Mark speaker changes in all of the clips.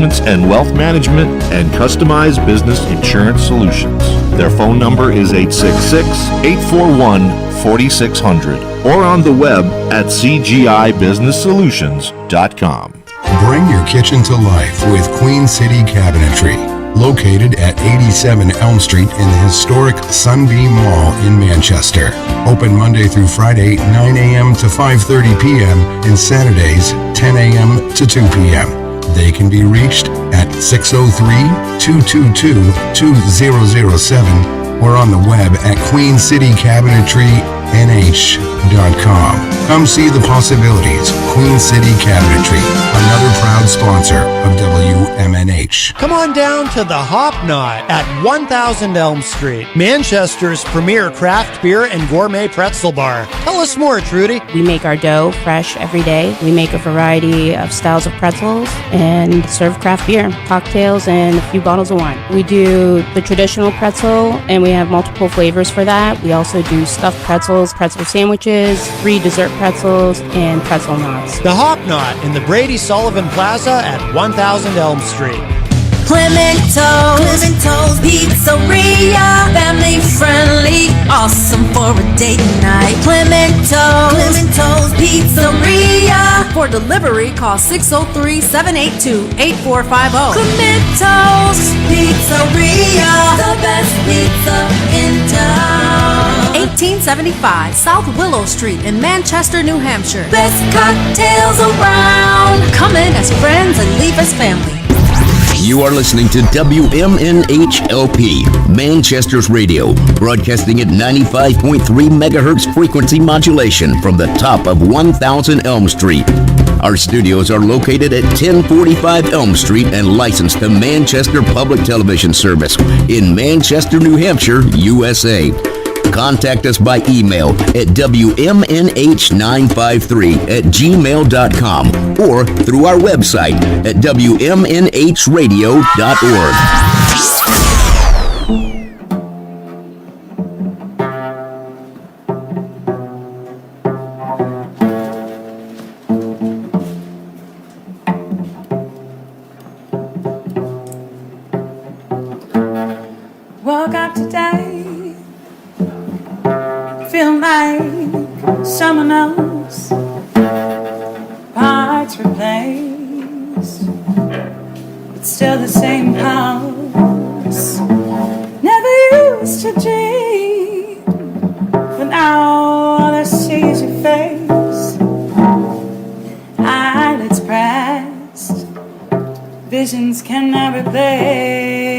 Speaker 1: investments and wealth management, and customized business insurance solutions. Their phone number is 866-841-4600 or on the web at cgibusinesssolutions.com.
Speaker 2: Bring your kitchen to life with Queen City Cabinetry, located at 87 Elm Street in the historic Sunbeam Mall in Manchester. Open Monday through Friday, 9 a.m. to 5:30 p.m. and Saturdays, 10 a.m. to 2 p.m. They can be reached at 603-222-2007 or on the web at queencitycabinetrynh.com. Come see the possibilities. Queen City Cabinetry, another proud sponsor of WMNH.
Speaker 3: Come on down to the Hop Knot at 1000 Elm Street, Manchester's premier craft beer and gourmet pretzel bar. Tell us more, Trudy.
Speaker 4: We make our dough fresh every day. We make a variety of styles of pretzels and serve craft beer, cocktails, and a few bottles of wine. We do the traditional pretzel, and we have multiple flavors for that. We also do stuffed pretzels, pretzel sandwiches, free dessert pretzels, and pretzel knots.
Speaker 3: The Hop Knot in the Brady Sullivan Plaza at 1000 Elm Street.
Speaker 5: Clemento's Pizzeria, family friendly, awesome for a date night. Clemento's Pizzeria.
Speaker 6: For delivery, call 603-782-8450.
Speaker 5: Clemento's Pizzeria, the best pizza in town.
Speaker 6: 1875 South Willow Street in Manchester, New Hampshire.
Speaker 5: Best cocktails around.
Speaker 6: Come in as friends and leave as family.
Speaker 7: You are listening to WMNHLP, Manchester's radio, broadcasting at 95.3 megahertz frequency modulation from the top of 1000 Elm Street. Our studios are located at 1045 Elm Street and licensed to Manchester Public Television Service in Manchester, New Hampshire, USA. Contact us by email at wmnh953@gmail.com or through our website at wmnhradio.org.
Speaker 8: Woke up today, feel like someone else, parts replaced, but still the same house. Never used to dream, but now all I see is your face. Eyelids pressed, visions cannot replace.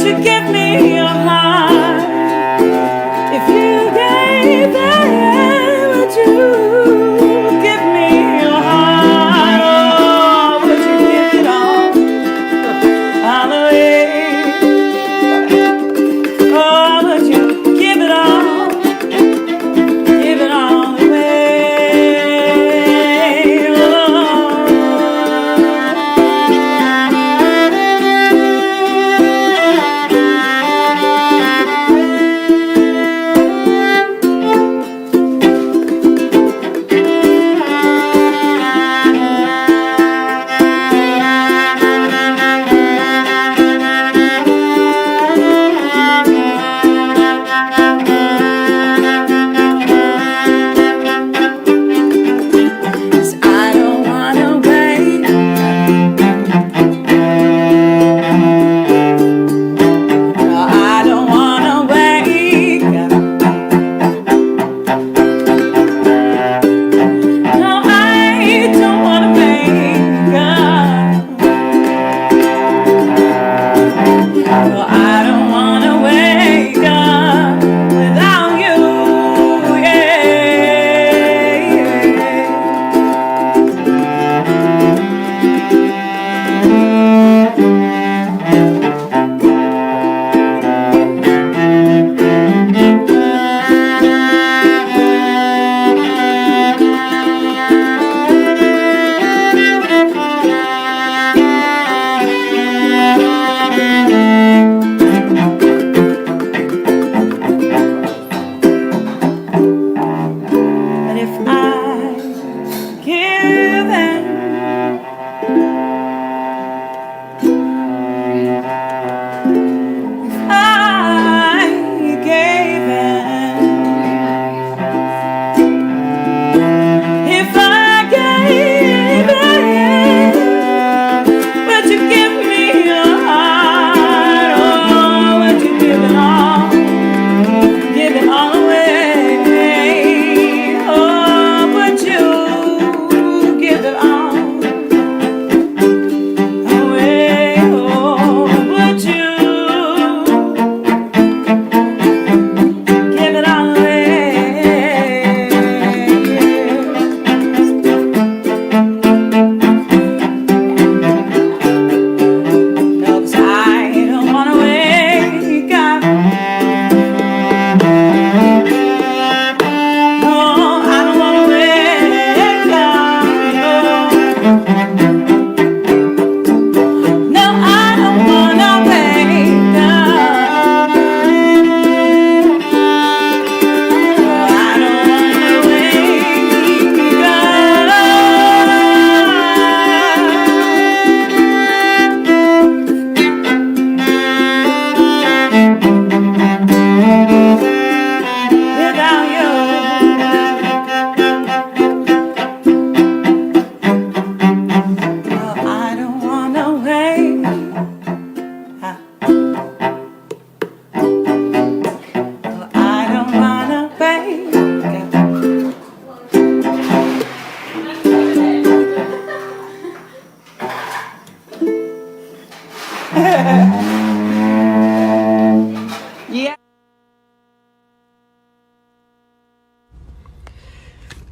Speaker 8: you give me your heart? If you gave it, would you give me your heart? Oh, would you give it all the way? Oh, would you give it all? Give it all away. Oh.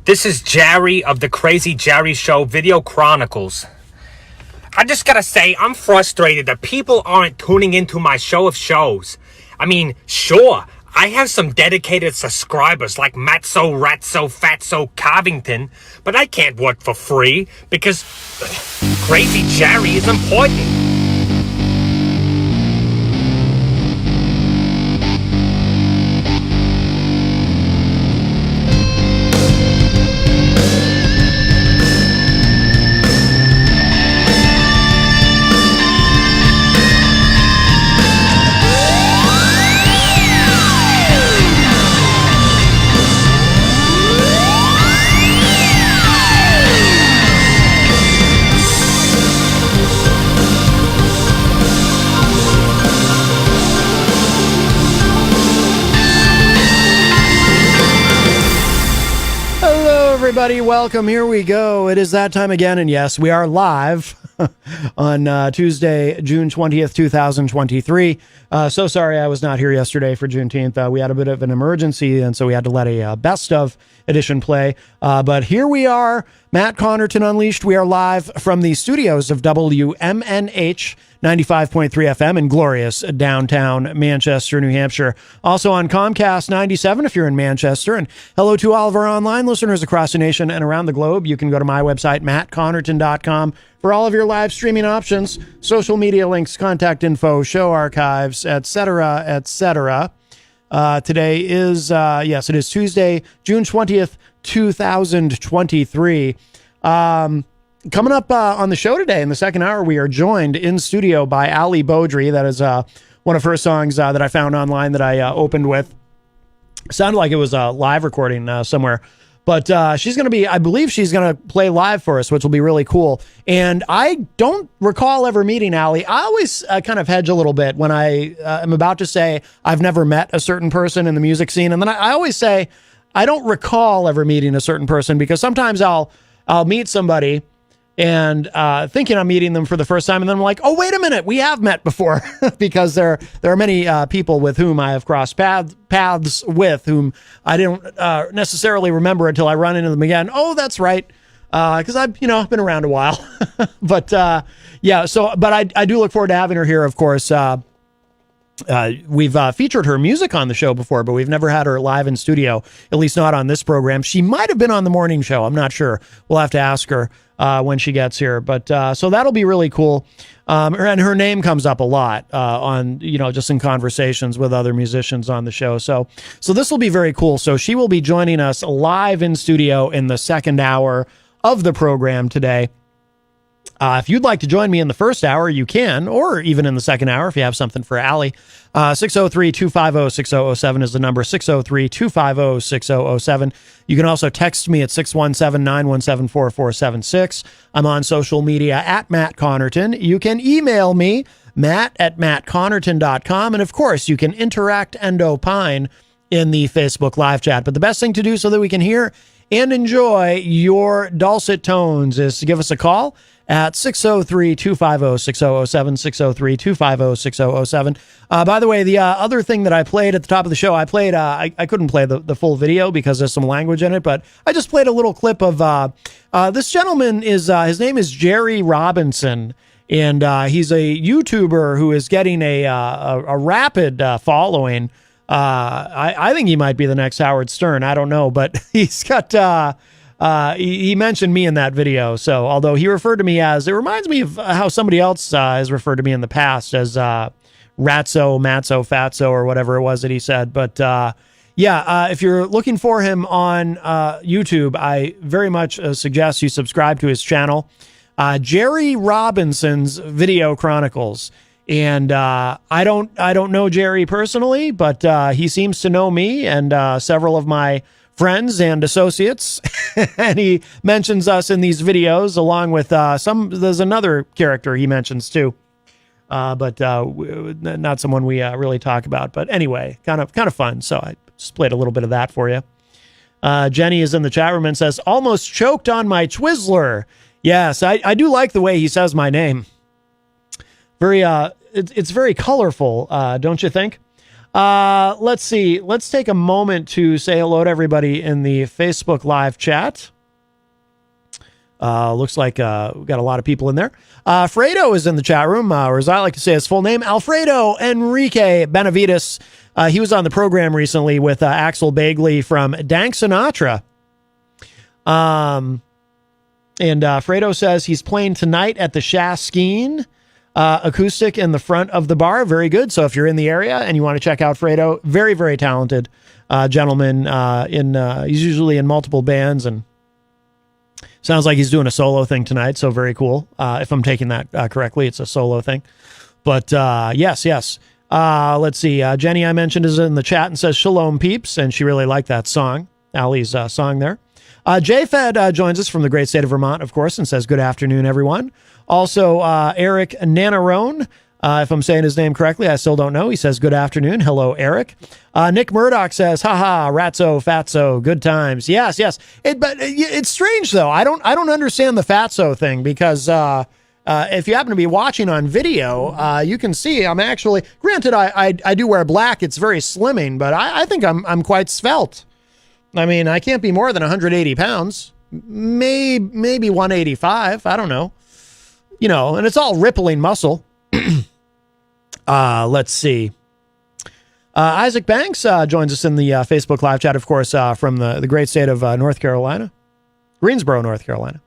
Speaker 9: This is Jerry of the Crazy Jerry Show Video Chronicles. I just gotta say, I'm frustrated that people aren't tuning into my show of shows. I mean, sure, I have some dedicated subscribers like Matzo, Ratzo, Fatso, Covington, but I can't work for free because Crazy Jerry is important.
Speaker 3: Everybody, welcome. Here we go. It is that time again, and yes, we are live on Tuesday, June 20th, 2023. So sorry I was not here yesterday for Juneteenth. We had a bit of an emergency, and so we had to let a best of edition play. But here we are, Matt Connarton Unleashed. We are live from the studios of WMNH 95.3 FM in glorious downtown Manchester, New Hampshire. Also on Comcast 97 if you're in Manchester. And hello to all of our online listeners across the nation and around the globe. You can go to my website, mattconnerton.com, for all of your live streaming options, social media links, contact info, show archives, etc., etc. Today is, yes, it is Tuesday, June 20th, 2023. Coming up on the show today in the second hour, we are joined in studio by Ali Beaudry. That is one of her songs that I found online that I opened with. Sounded like it was a live recording somewhere. But she's going to be, I believe she's going to play live for us, which will be really cool. And I don't recall ever meeting Ali. I always kind of hedge a little bit when I am about to say I've never met a certain person in the music scene. And then I always say I don't recall ever meeting a certain person, because sometimes I'll meet somebody and thinking I'm meeting them for the first time, and then I'm like, oh, wait a minute, we have met before, because there are many people with whom I have crossed paths with, whom I didn't necessarily remember until I run into them again. Oh, that's right, because I've been around a while. But yeah, so but I do look forward to having her here. Of course, we've featured her music on the show before, but we've never had her live in studio, at least not on this program. She might have been on the morning show. I'm not sure. We'll have to ask her when she gets here. But so that'll be really cool. And her name comes up a lot on, just in conversations with other musicians on the show. So this will be very cool. So she will be joining us live in studio in the second hour of the program today. If you'd like to join me in the first hour, you can, or even in the second hour if you have something for Ali. 603-250-6007 is the number, 603-250-6007. You can also text me at 617-917-4476. I'm on social media at Matt Connarton. You can email me, matt@mattconnerton.com. And of course, you can interact and opine in the Facebook live chat. But the best thing to do so that we can hear and enjoy your dulcet tones is to give us a call at 603-250-6007, 603-250-6007. By the way, the other thing that I played at the top of the show, I couldn't play the full video because there's some language in it, but I just played a little clip of this gentleman. His name is Jerry Robinson, and he's a YouTuber who is getting a rapid following. I think he might be the next Howard Stern. I don't know, but he's got... he mentioned me in that video. So although he referred to me as, it reminds me of how somebody else has referred to me in the past as Ratso, Matzo, Fatso, or whatever it was that he said. But if you're looking for him on YouTube, I very much suggest you subscribe to his channel, Jerry Robinson's Video Chronicles. And I don't know Jerry personally, but he seems to know me and several of my friends and associates, and he mentions us in these videos along with there's another character he mentions too, but not someone we really talk about. But anyway, kind of fun. So I just played a little bit of that for you. Jenny is in the chat room and says, almost choked on my Twizzler. Yes, I do like the way he says my name. Very, it's very colorful, don't you think? Let's see. Let's take a moment to say hello to everybody in the Facebook live chat. Looks like we've got a lot of people in there. Fredo is in the chat room, or as I like to say his full name, Alfredo Enrique Benavides. He was on the program recently with Axel Bagley from Dank Sinatra. And Fredo says he's playing tonight at the Shaskeen acoustic in the front of the bar. Very good. So if you're in the area and you want to check out Fredo, very, very talented gentleman. He's usually in multiple bands, and sounds like he's doing a solo thing tonight. So very cool. If I'm taking that correctly, it's a solo thing. But yes. Let's see. Jenny, I mentioned, is in the chat and says Shalom Peeps, and she really liked that song, Ali's song there. JFed joins us from the great state of Vermont, of course, and says good afternoon, everyone. Also, Eric Nanarone, if I'm saying his name correctly, I still don't know. He says good afternoon. Hello, Eric. Nick Murdoch says, haha, ratso, fatso, good times. Yes. But it's strange, though. I don't understand the fatso thing, because if you happen to be watching on video, you can see I'm actually, granted, I do wear black. It's very slimming, but I think I'm quite svelte. I mean, I can't be more than 180 pounds, maybe 185. I don't know, and it's all rippling muscle. Let's see. Isaac Banks joins us in the Facebook live chat, of course, from the great state of North Carolina, Greensboro, North Carolina.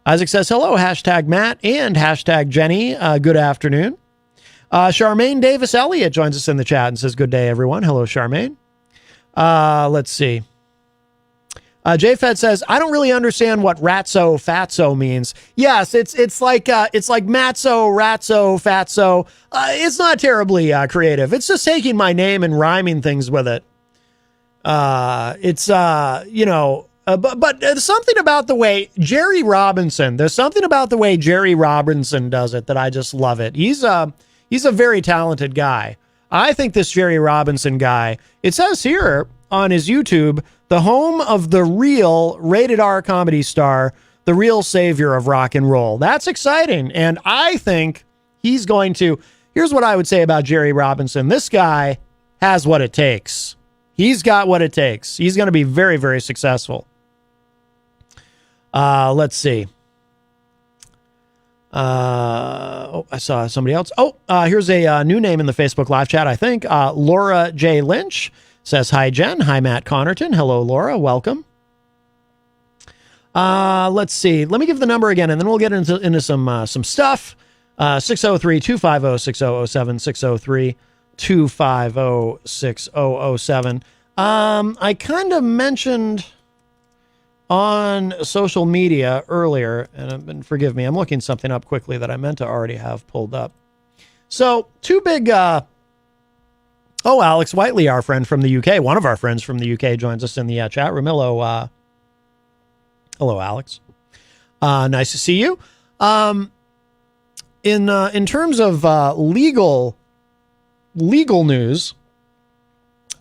Speaker 3: Isaac says, hello, hashtag Matt and hashtag Jenny. Good afternoon. Charmaine Davis Elliott joins us in the chat and says, good day, everyone. Hello, Charmaine. Let's see. JFed says, I don't really understand what ratso fatso means. Yes, it's like matzo, ratso, fatso. It's not terribly creative. It's just taking my name and rhyming things with it. But there's something about the way Jerry Robinson does it that I just love it. He's a very talented guy. I think this Jerry Robinson guy, it says here on his YouTube, the home of the real rated R comedy star, the real savior of rock and roll. That's exciting. And I think he's going to, here's what I would say about Jerry Robinson. This guy has what it takes. He's got what it takes. He's going to be very, very successful. Let's see. I saw somebody else. Here's a new name in the Facebook live chat, I think. Laura J. Lynch says, hi, Jen. Hi, Matt Connarton. Hello, Laura. Welcome. Let's see. Let me give the number again, and then we'll get into some stuff. 603-250-6007, 603-250-6007. I kind of mentioned on social media earlier, and forgive me, I'm looking something up quickly that I meant to already have pulled up. So, two big... Alex Whiteley, our friend from the UK, one of our friends from the UK, joins us in the chat room. Hello, Alex. Nice to see you. In terms of legal news,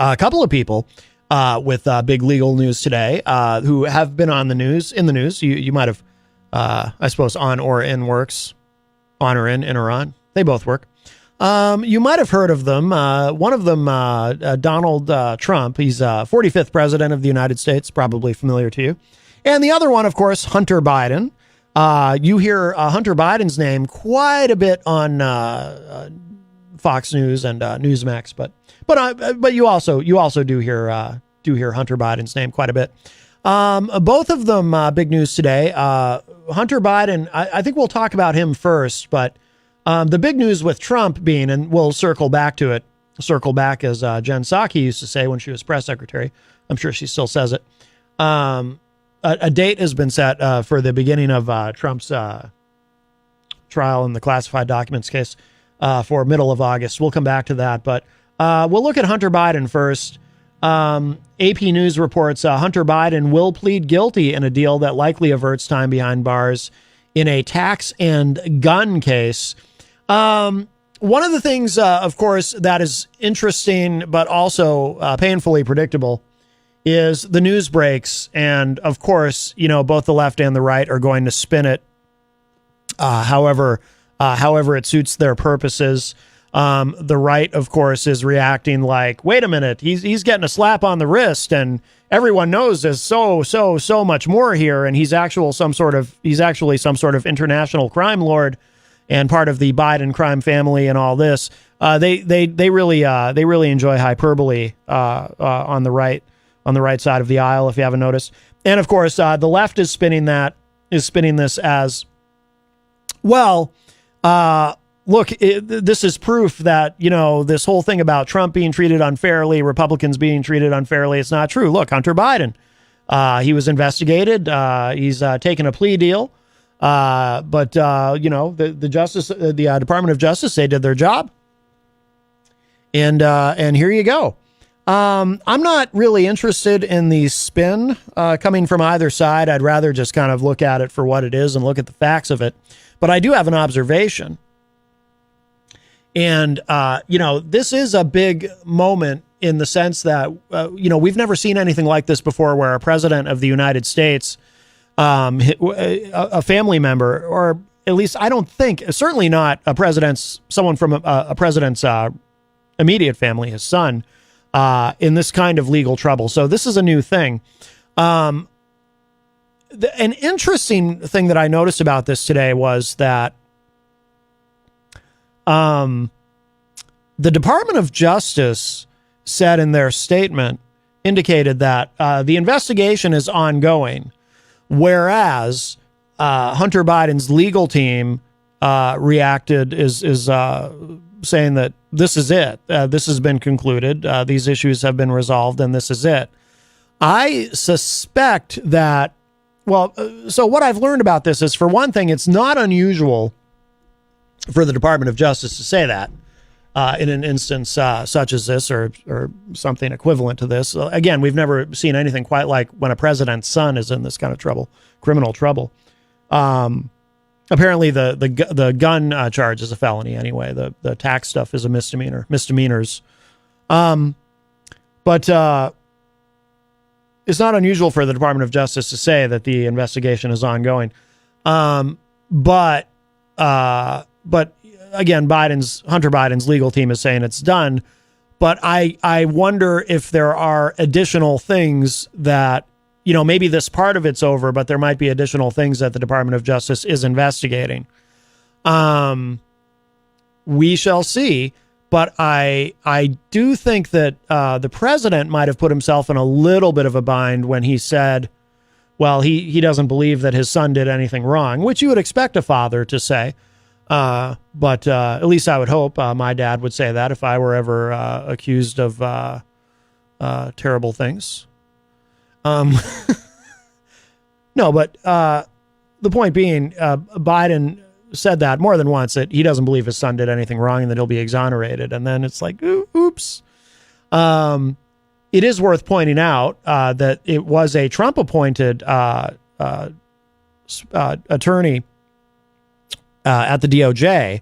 Speaker 3: a couple of people with big legal news today who have been in the news. You might have, I suppose, on or in works, on or in or on. They both work. You might have heard of them. One of them, Donald Trump. He's 45th president of the United States, probably familiar to you. And the other one, of course, Hunter Biden. You hear Hunter Biden's name quite a bit on Fox News and Newsmax, but you also do hear Hunter Biden's name quite a bit. Both of them big news today. Hunter Biden, I think we'll talk about him first, but the big news with Trump being, and we'll circle back to it, as Jen Psaki used to say when she was press secretary. I'm sure she still says it. A date has been set for the beginning of Trump's trial in the classified documents case for middle of August. We'll come back to that, but we'll look at Hunter Biden first. AP News reports Hunter Biden will plead guilty in a deal that likely averts time behind bars in a tax and gun case. One of the things, of course, that is interesting but also painfully predictable is the news breaks. And, of course, both the left and the right are going to spin it however it suits their purposes. The right, of course, is reacting like, wait a minute, he's getting a slap on the wrist, and everyone knows there's so much more here, and he's actually some sort of international crime lord and part of the Biden crime family and all this. They really enjoy hyperbole on the right side of the aisle, if you haven't noticed. And of course, the left is spinning this as well. Look, this is proof that, this whole thing about Trump being treated unfairly, Republicans being treated unfairly, it's not true. Look, Hunter Biden, he was investigated. He's taken a plea deal. But the Department of Justice, they did their job. And here you go. I'm not really interested in the spin coming from either side. I'd rather just kind of look at it for what it is and look at the facts of it. But I do have an observation. And, this is a big moment in the sense that, we've never seen anything like this before, where a president of the United States, a family member, or at least I don't think, certainly not someone from a president's immediate family, his son, in this kind of legal trouble. So this is a new thing. An interesting thing that I noticed about this today was that the Department of Justice said in their statement, indicated that the investigation is ongoing, whereas Hunter Biden's legal team reacted is saying that this is it. This has been concluded. These issues have been resolved, and this is it. I suspect that, so what I've learned about this is, for one thing, it's not unusual for the Department of Justice to say that in an instance such as this, or something equivalent to this. Again, we've never seen anything quite like when a president's son is in this kind of trouble, criminal trouble. Apparently the gun charge is a felony anyway. The tax stuff is a misdemeanors. But it's not unusual for the Department of Justice to say that the investigation is ongoing. But again, Hunter Biden's legal team is saying it's done. But I wonder if there are additional things that, maybe this part of it's over, but there might be additional things that the Department of Justice is investigating. We shall see. But I do think that the president might have put himself in a little bit of a bind when he said, well, he doesn't believe that his son did anything wrong, which you would expect a father to say. But at least I would hope my dad would say that if I were ever accused of terrible things. No, but the point being, Biden said that more than once, that he doesn't believe his son did anything wrong and that he'll be exonerated. And then it's like, oops. It is worth pointing out that it was a Trump-appointed attorney at the DOJ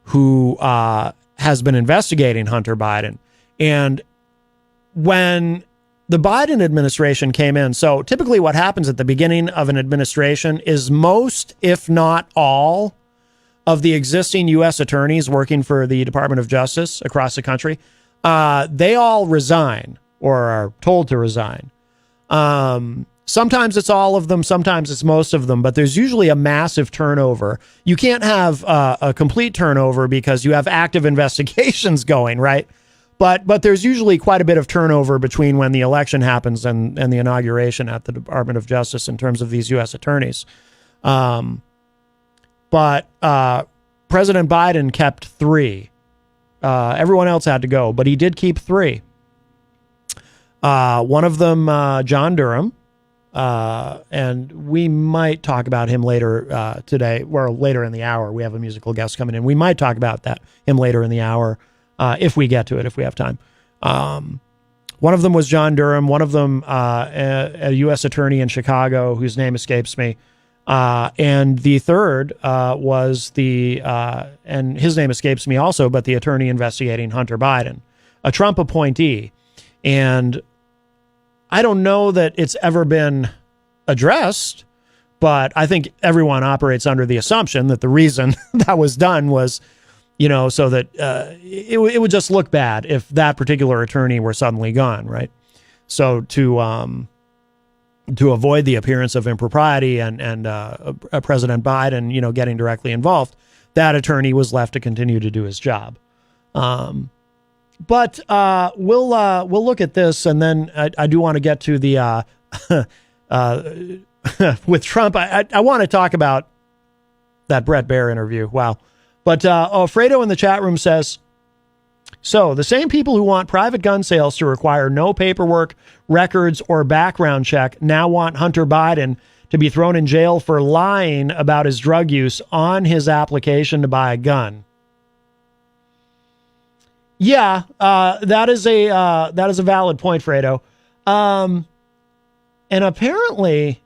Speaker 3: who has been investigating Hunter Biden. And when the Biden administration came in, so typically what happens at the beginning of an administration is most, if not all, of the existing U.S. attorneys working for the Department of Justice across the country, they all resign or are told to resign. Sometimes it's all of them, sometimes it's most of them, but there's usually a massive turnover. You can't have a complete turnover because you have active investigations going, right? But there's usually quite a bit of turnover between when the election happens and the inauguration at the Department of Justice in terms of these U.S. attorneys. But President Biden kept 3. Everyone else had to go, but he did keep 3. One of them, John Durham, and we might talk about him later today, or later in the hour. We have a musical guest coming in. We might talk about him later in the hour if we get to it, if we have time. One of them was John Durham. One of them, a U.S. attorney in Chicago whose name escapes me. And the third was and his name escapes me also, but the attorney investigating Hunter Biden, a Trump appointee. And I don't know that it's ever been addressed, but I think everyone operates under the assumption that the reason that was done was, so that it would just look bad if that particular attorney were suddenly gone, right? So to avoid the appearance of impropriety and President Biden, getting directly involved, that attorney was left to continue to do his job. But we'll look at this, and then I do want to get to the with Trump. I want to talk about that Brett Baer interview. Wow. But Alfredo in the chat room says, so the same people who want private gun sales to require no paperwork, records, or background check now want Hunter Biden to be thrown in jail for lying about his drug use on his application to buy a gun. Yeah, that is a valid point, Fredo. And apparently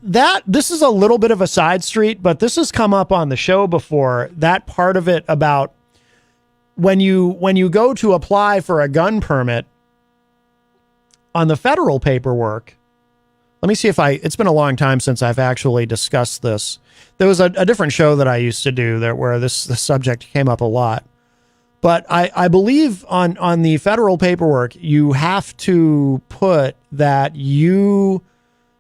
Speaker 3: this is a little bit of a side street, but this has come up on the show before. That part of it about when you go to apply for a gun permit on the federal paperwork, Let me see if it's been a long time since I've actually discussed this. There was a different show that I used to do there where this subject came up a lot. But I believe on the federal paperwork, you have to put that you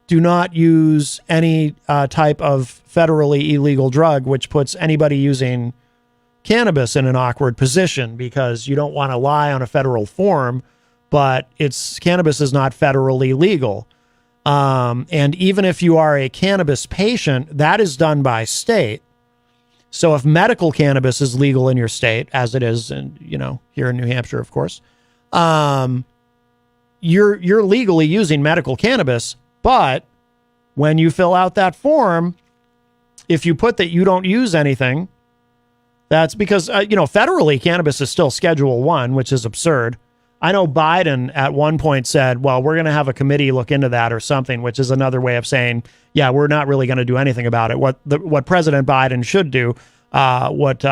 Speaker 3: do not use any type of federally illegal drug, which puts anybody using cannabis in an awkward position because you don't want to lie on a federal form, but cannabis is not federally legal. And even if you are a cannabis patient, that is done by state. So if medical cannabis is legal in your state, as it is in, here in New Hampshire, of course, you're legally using medical cannabis. But when you fill out that form, if you put that you don't use anything, that's because, federally cannabis is still Schedule 1, which is absurd. I know Biden at one point said, well, we're going to have a committee look into that or something, which is another way of saying, yeah, we're not really going to do anything about it. What President Biden should do, what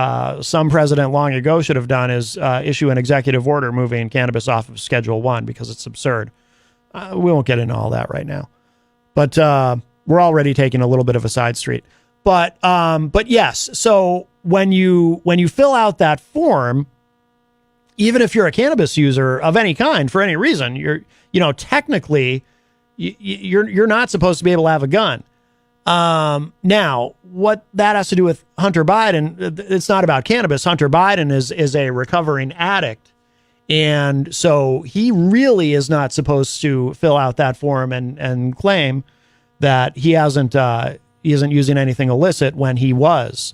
Speaker 3: some president long ago should have done is issue an executive order moving cannabis off of Schedule 1 because it's absurd. We won't get into all that right now. But we're already taking a little bit of a side street. But yes, so when you fill out that form, even if you're a cannabis user of any kind for any reason, technically you're not supposed to be able to have a gun. Now, what that has to do with Hunter Biden, it's not about cannabis. Hunter Biden is a recovering addict. And so he really is not supposed to fill out that form and claim that he isn't using anything illicit when he was.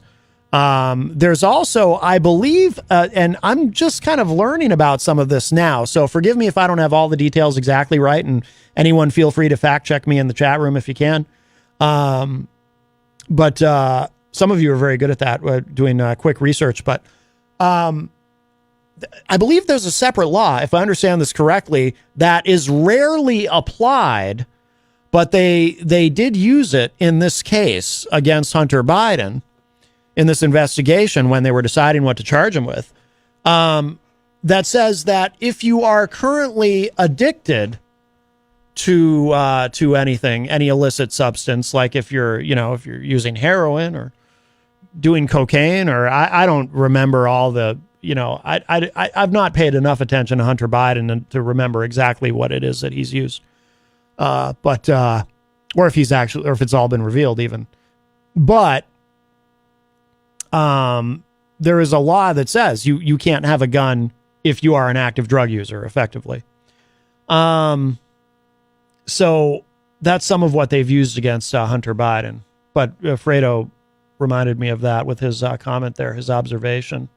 Speaker 3: There's also, I believe, and I'm just kind of learning about some of this now, so forgive me if I don't have all the details exactly right, and anyone feel free to fact check me in the chat room if you can. But some of you are very good at that, doing quick research, but I believe there's a separate law, if I understand this correctly, that is rarely applied, but they did use it in this case against Hunter Biden in this investigation when they were deciding what to charge him with, that says that if you are currently addicted to anything, any illicit substance, like if you're using heroin or doing cocaine, or I don't remember all the, I've not paid enough attention to Hunter Biden to remember exactly what it is that he's used, or if it's all been revealed even, but there is a law that says you can't have a gun if you are an active drug user, effectively. So that's some of what they've used against Hunter Biden. But Fredo reminded me of that with his comment there, his observation.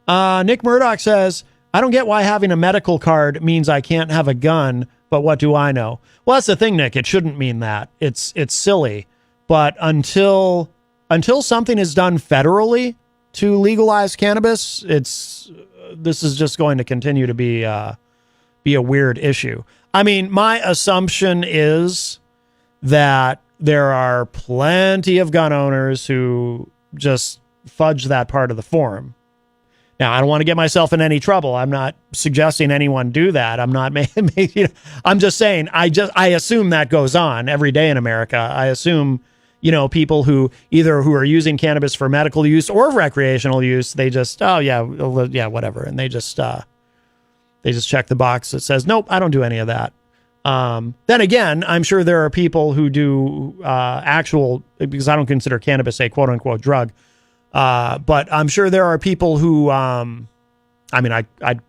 Speaker 3: Nick Murdoch says, I don't get why having a medical card means I can't have a gun, but what do I know? Well, that's the thing, Nick. It shouldn't mean that. It's silly. But until something is done federally to legalize cannabis, this is just going to continue to be a weird issue. I mean, my assumption is that there are plenty of gun owners who just fudge that part of the form. Now, I don't want to get myself in any trouble. I'm not suggesting anyone do that. I'm not. I'm just saying. I assume that goes on every day in America. I assume, people who are using cannabis for medical use or recreational use, they just, whatever, and they just check the box that says, nope, I don't do any of that. Then again, I'm sure there are people who do because I don't consider cannabis a quote unquote drug. But I'm sure there are people who, I'd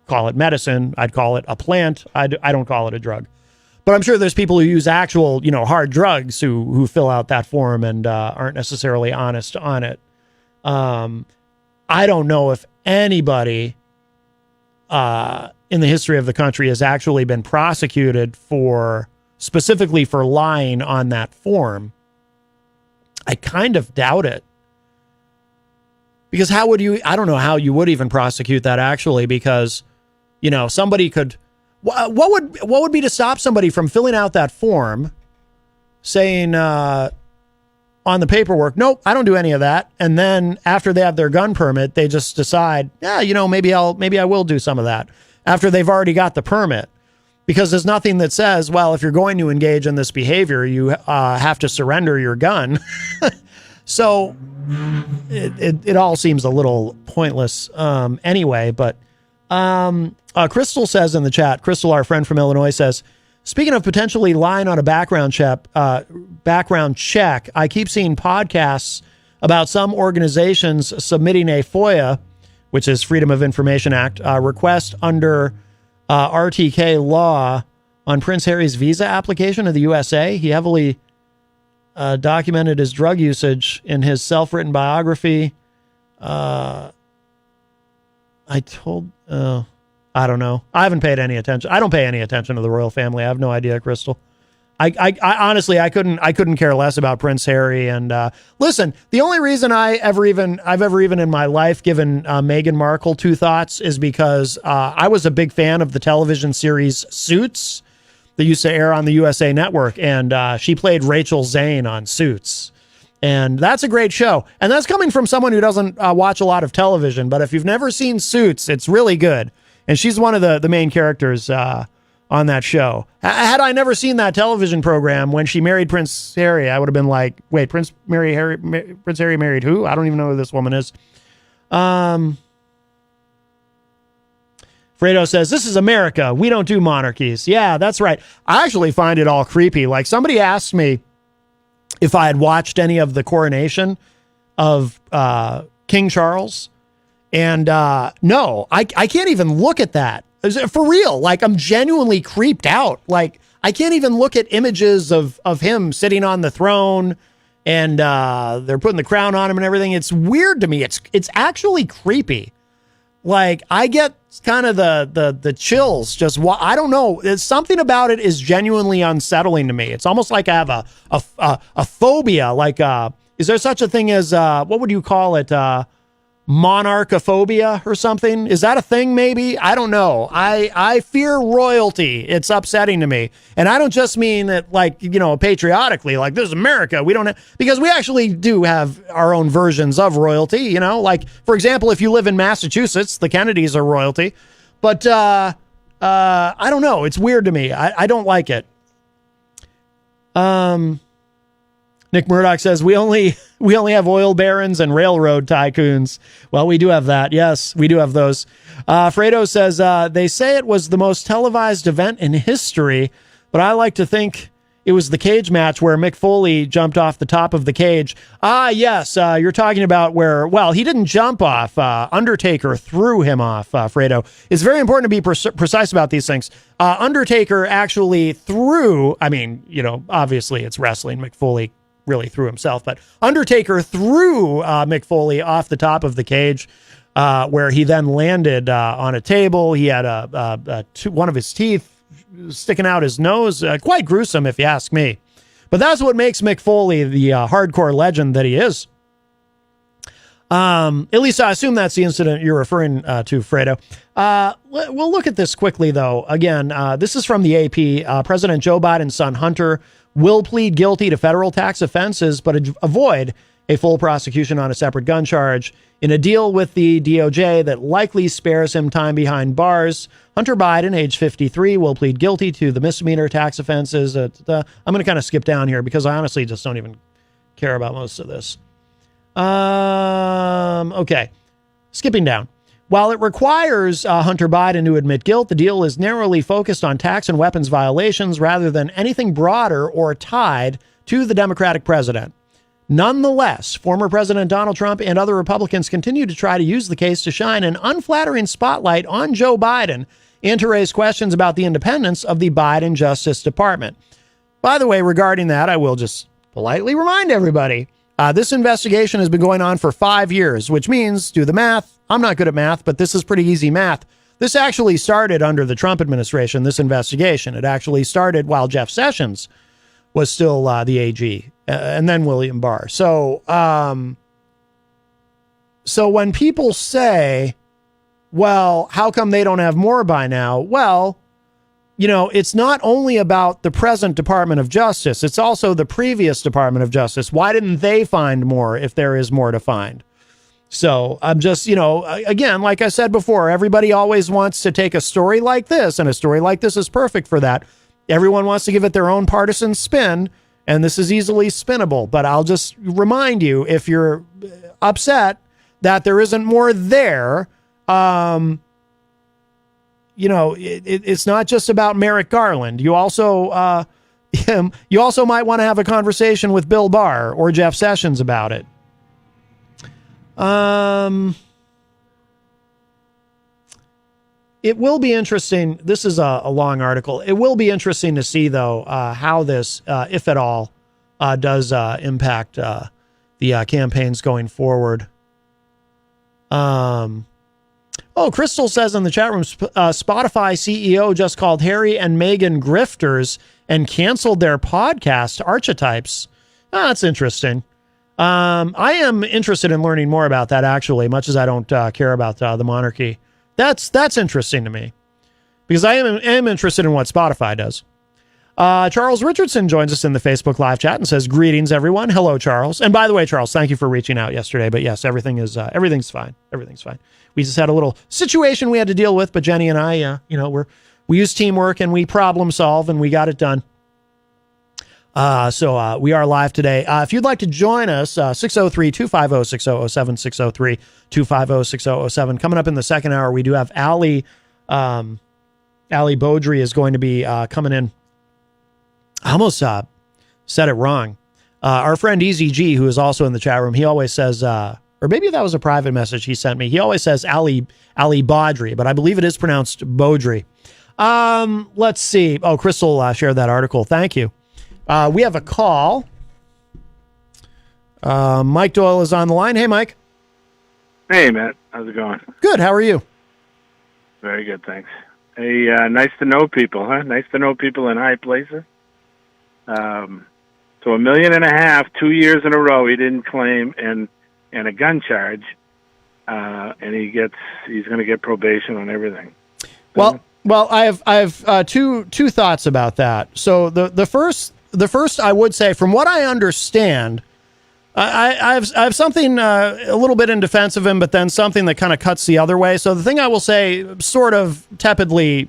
Speaker 3: call it medicine. I'd call it a plant. I don't call it a drug. But I'm sure there's people who use actual, hard drugs who fill out that form and aren't necessarily honest on it. I don't know if anybody in the history of the country has actually been prosecuted specifically for lying on that form. I kind of doubt it. Because I don't know how you would even prosecute that actually, because, somebody could, what would be to stop somebody from filling out that form saying on the paperwork, nope, I don't do any of that. And then after they have their gun permit, they just decide, maybe I will do some of that after they've already got the permit. because there's nothing that says, well, if you're going to engage in this behavior, you have to surrender your gun. So it all seems a little pointless anyway. But Crystal says in the chat, Crystal, our friend from Illinois, says, speaking of potentially lying on a background check, I keep seeing podcasts about some organizations submitting a FOIA, which is Freedom of Information Act, request under RTK law on Prince Harry's visa application to the USA. He heavily documented his drug usage in his self-written biography. I don't know. I haven't paid any attention. I don't pay any attention to the royal family. I have no idea, Crystal. I honestly, I couldn't care less about Prince Harry. And listen, the only reason I've ever even in my life given Meghan Markle two thoughts is because I was a big fan of the television series Suits that used to air on the USA Network, and she played Rachel Zane on Suits. And that's a great show. And that's coming from someone who doesn't watch a lot of television. But if you've never seen Suits, it's really good. And she's one of the main characters on that show. Had I never seen that television program when she married Prince Harry, I would have been like, wait, Prince Harry married who? I don't even know who this woman is. Fredo says, this is America. We don't do monarchies. Yeah, that's right. I actually find it all creepy. Like, somebody asked me if I had watched any of the coronation of King Charles. And no, I can't even look at that. For real. Like, I'm genuinely creeped out. Like, I can't even look at images of him sitting on the throne and they're putting the crown on him and everything. It's weird to me. It's actually creepy. Like, I get kind of the chills. Just I don't know. There's something about it is genuinely unsettling to me. It's almost like I have a phobia. Like, is there such a thing as what would you call it? Monarchophobia or something? Is that a thing? Maybe. I don't know. I fear royalty. It's upsetting to me. And I don't just mean that, like, you know, patriotically, like, this is America. We don't because we actually do have our own versions of royalty, you know, like, for example, if you live in Massachusetts, the Kennedys are royalty, but I don't know. It's weird to me. I don't like it. Nick Murdoch says, we only have oil barons and railroad tycoons. Well, we do have that. Yes, we do have those. Fredo says, they say it was the most televised event in history, but I like to think it was the cage match where Mick Foley jumped off the top of the cage. Yes, you're talking about where, well, he didn't jump off. Undertaker threw him off, Fredo. It's very important to be precise about these things. Undertaker actually threw, I mean, you know, obviously it's wrestling. Mick Foley really threw himself, but Undertaker threw Mick Foley off the top of the cage, where he then landed on a table. He had one of his teeth sticking out his nose. Quite gruesome, if you ask me. But that's what makes Mick Foley the hardcore legend that he is. At least I assume that's the incident you're referring to, Fredo. We'll look at this quickly, though. Again, this is from the AP. President Joe Biden's son, Hunter, will plead guilty to federal tax offenses, but avoid a full prosecution on a separate gun charge in a deal with the DOJ that likely spares him time behind bars. Hunter Biden, age 53, will plead guilty to the misdemeanor tax offenses. I'm going to kind of skip down here because I honestly just don't even care about most of this. Okay. Skipping down. While it requires Hunter Biden to admit guilt, the deal is narrowly focused on tax and weapons violations rather than anything broader or tied to the Democratic president. Nonetheless, former President Donald Trump and other Republicans continue to try to use the case to shine an unflattering spotlight on Joe Biden and to raise questions about the independence of the Biden Justice Department. By the way, regarding that, I will just politely remind everybody, this investigation has been going on for 5 years, which means, do the math. I'm not good at math, but this is pretty easy math. This actually started under the Trump administration, this investigation. It actually started while Jeff Sessions was still the AG, and then William Barr. So when people say, well, how come they don't have more by now? Well, you know, it's not only about the present Department of Justice, it's also the previous Department of Justice. Why didn't they find more if there is more to find? So I'm just, again, like I said before, everybody always wants to take a story like this, and a story like this is perfect for that. Everyone wants to give it their own partisan spin, and this is easily spinnable. But I'll just remind you, if you're upset that there isn't more there, it's not just about Merrick Garland. You also might want to have a conversation with Bill Barr or Jeff Sessions about it. It will be interesting. This is a long article. It will be interesting to see, though, how this, if at all, does impact the campaigns going forward. Crystal says in the chat room, Spotify CEO just called Harry and Meghan grifters and canceled their podcast, Archetypes. That's interesting. I am interested in learning more about that, actually, much as I don't care about the monarchy. That's interesting to me, because I am interested in what Spotify does. Charles Richardson joins us in the Facebook live chat and says, greetings, everyone. Hello, Charles. And by the way, Charles, thank you for reaching out yesterday. But yes, everything's fine. Everything's fine. We just had a little situation we had to deal with, but Jenny and I, we use teamwork and we problem solve, and we got it done. So we are live today. If you'd like to join us, 603-250-6007, 603-250-6007. Coming up in the second hour, we do have Allie Beaudry is going to be coming in. I almost said it wrong. Our friend Easy G, who is also in the chat room, he always says, or maybe that was a private message he sent me. He always says Allie Beaudry, but I believe it is pronounced Beaudry. Let's see. Oh, Crystal shared that article. Thank you. We have a call. Mike Doyle is on the line. Hey, Mike.
Speaker 10: Hey, Matt. How's it going?
Speaker 3: Good. How are you?
Speaker 10: Very good, thanks. Hey, nice to know people, huh? Nice to know people in high places. So $1.5 million, 2 years in a row he didn't claim, and a gun charge, and he's going to get probation on everything.
Speaker 3: Well, I have two thoughts about that. So the first I would say, from what I understand, I have something a little bit in defense of him, but then something that kind of cuts the other way. So the thing I will say, sort of tepidly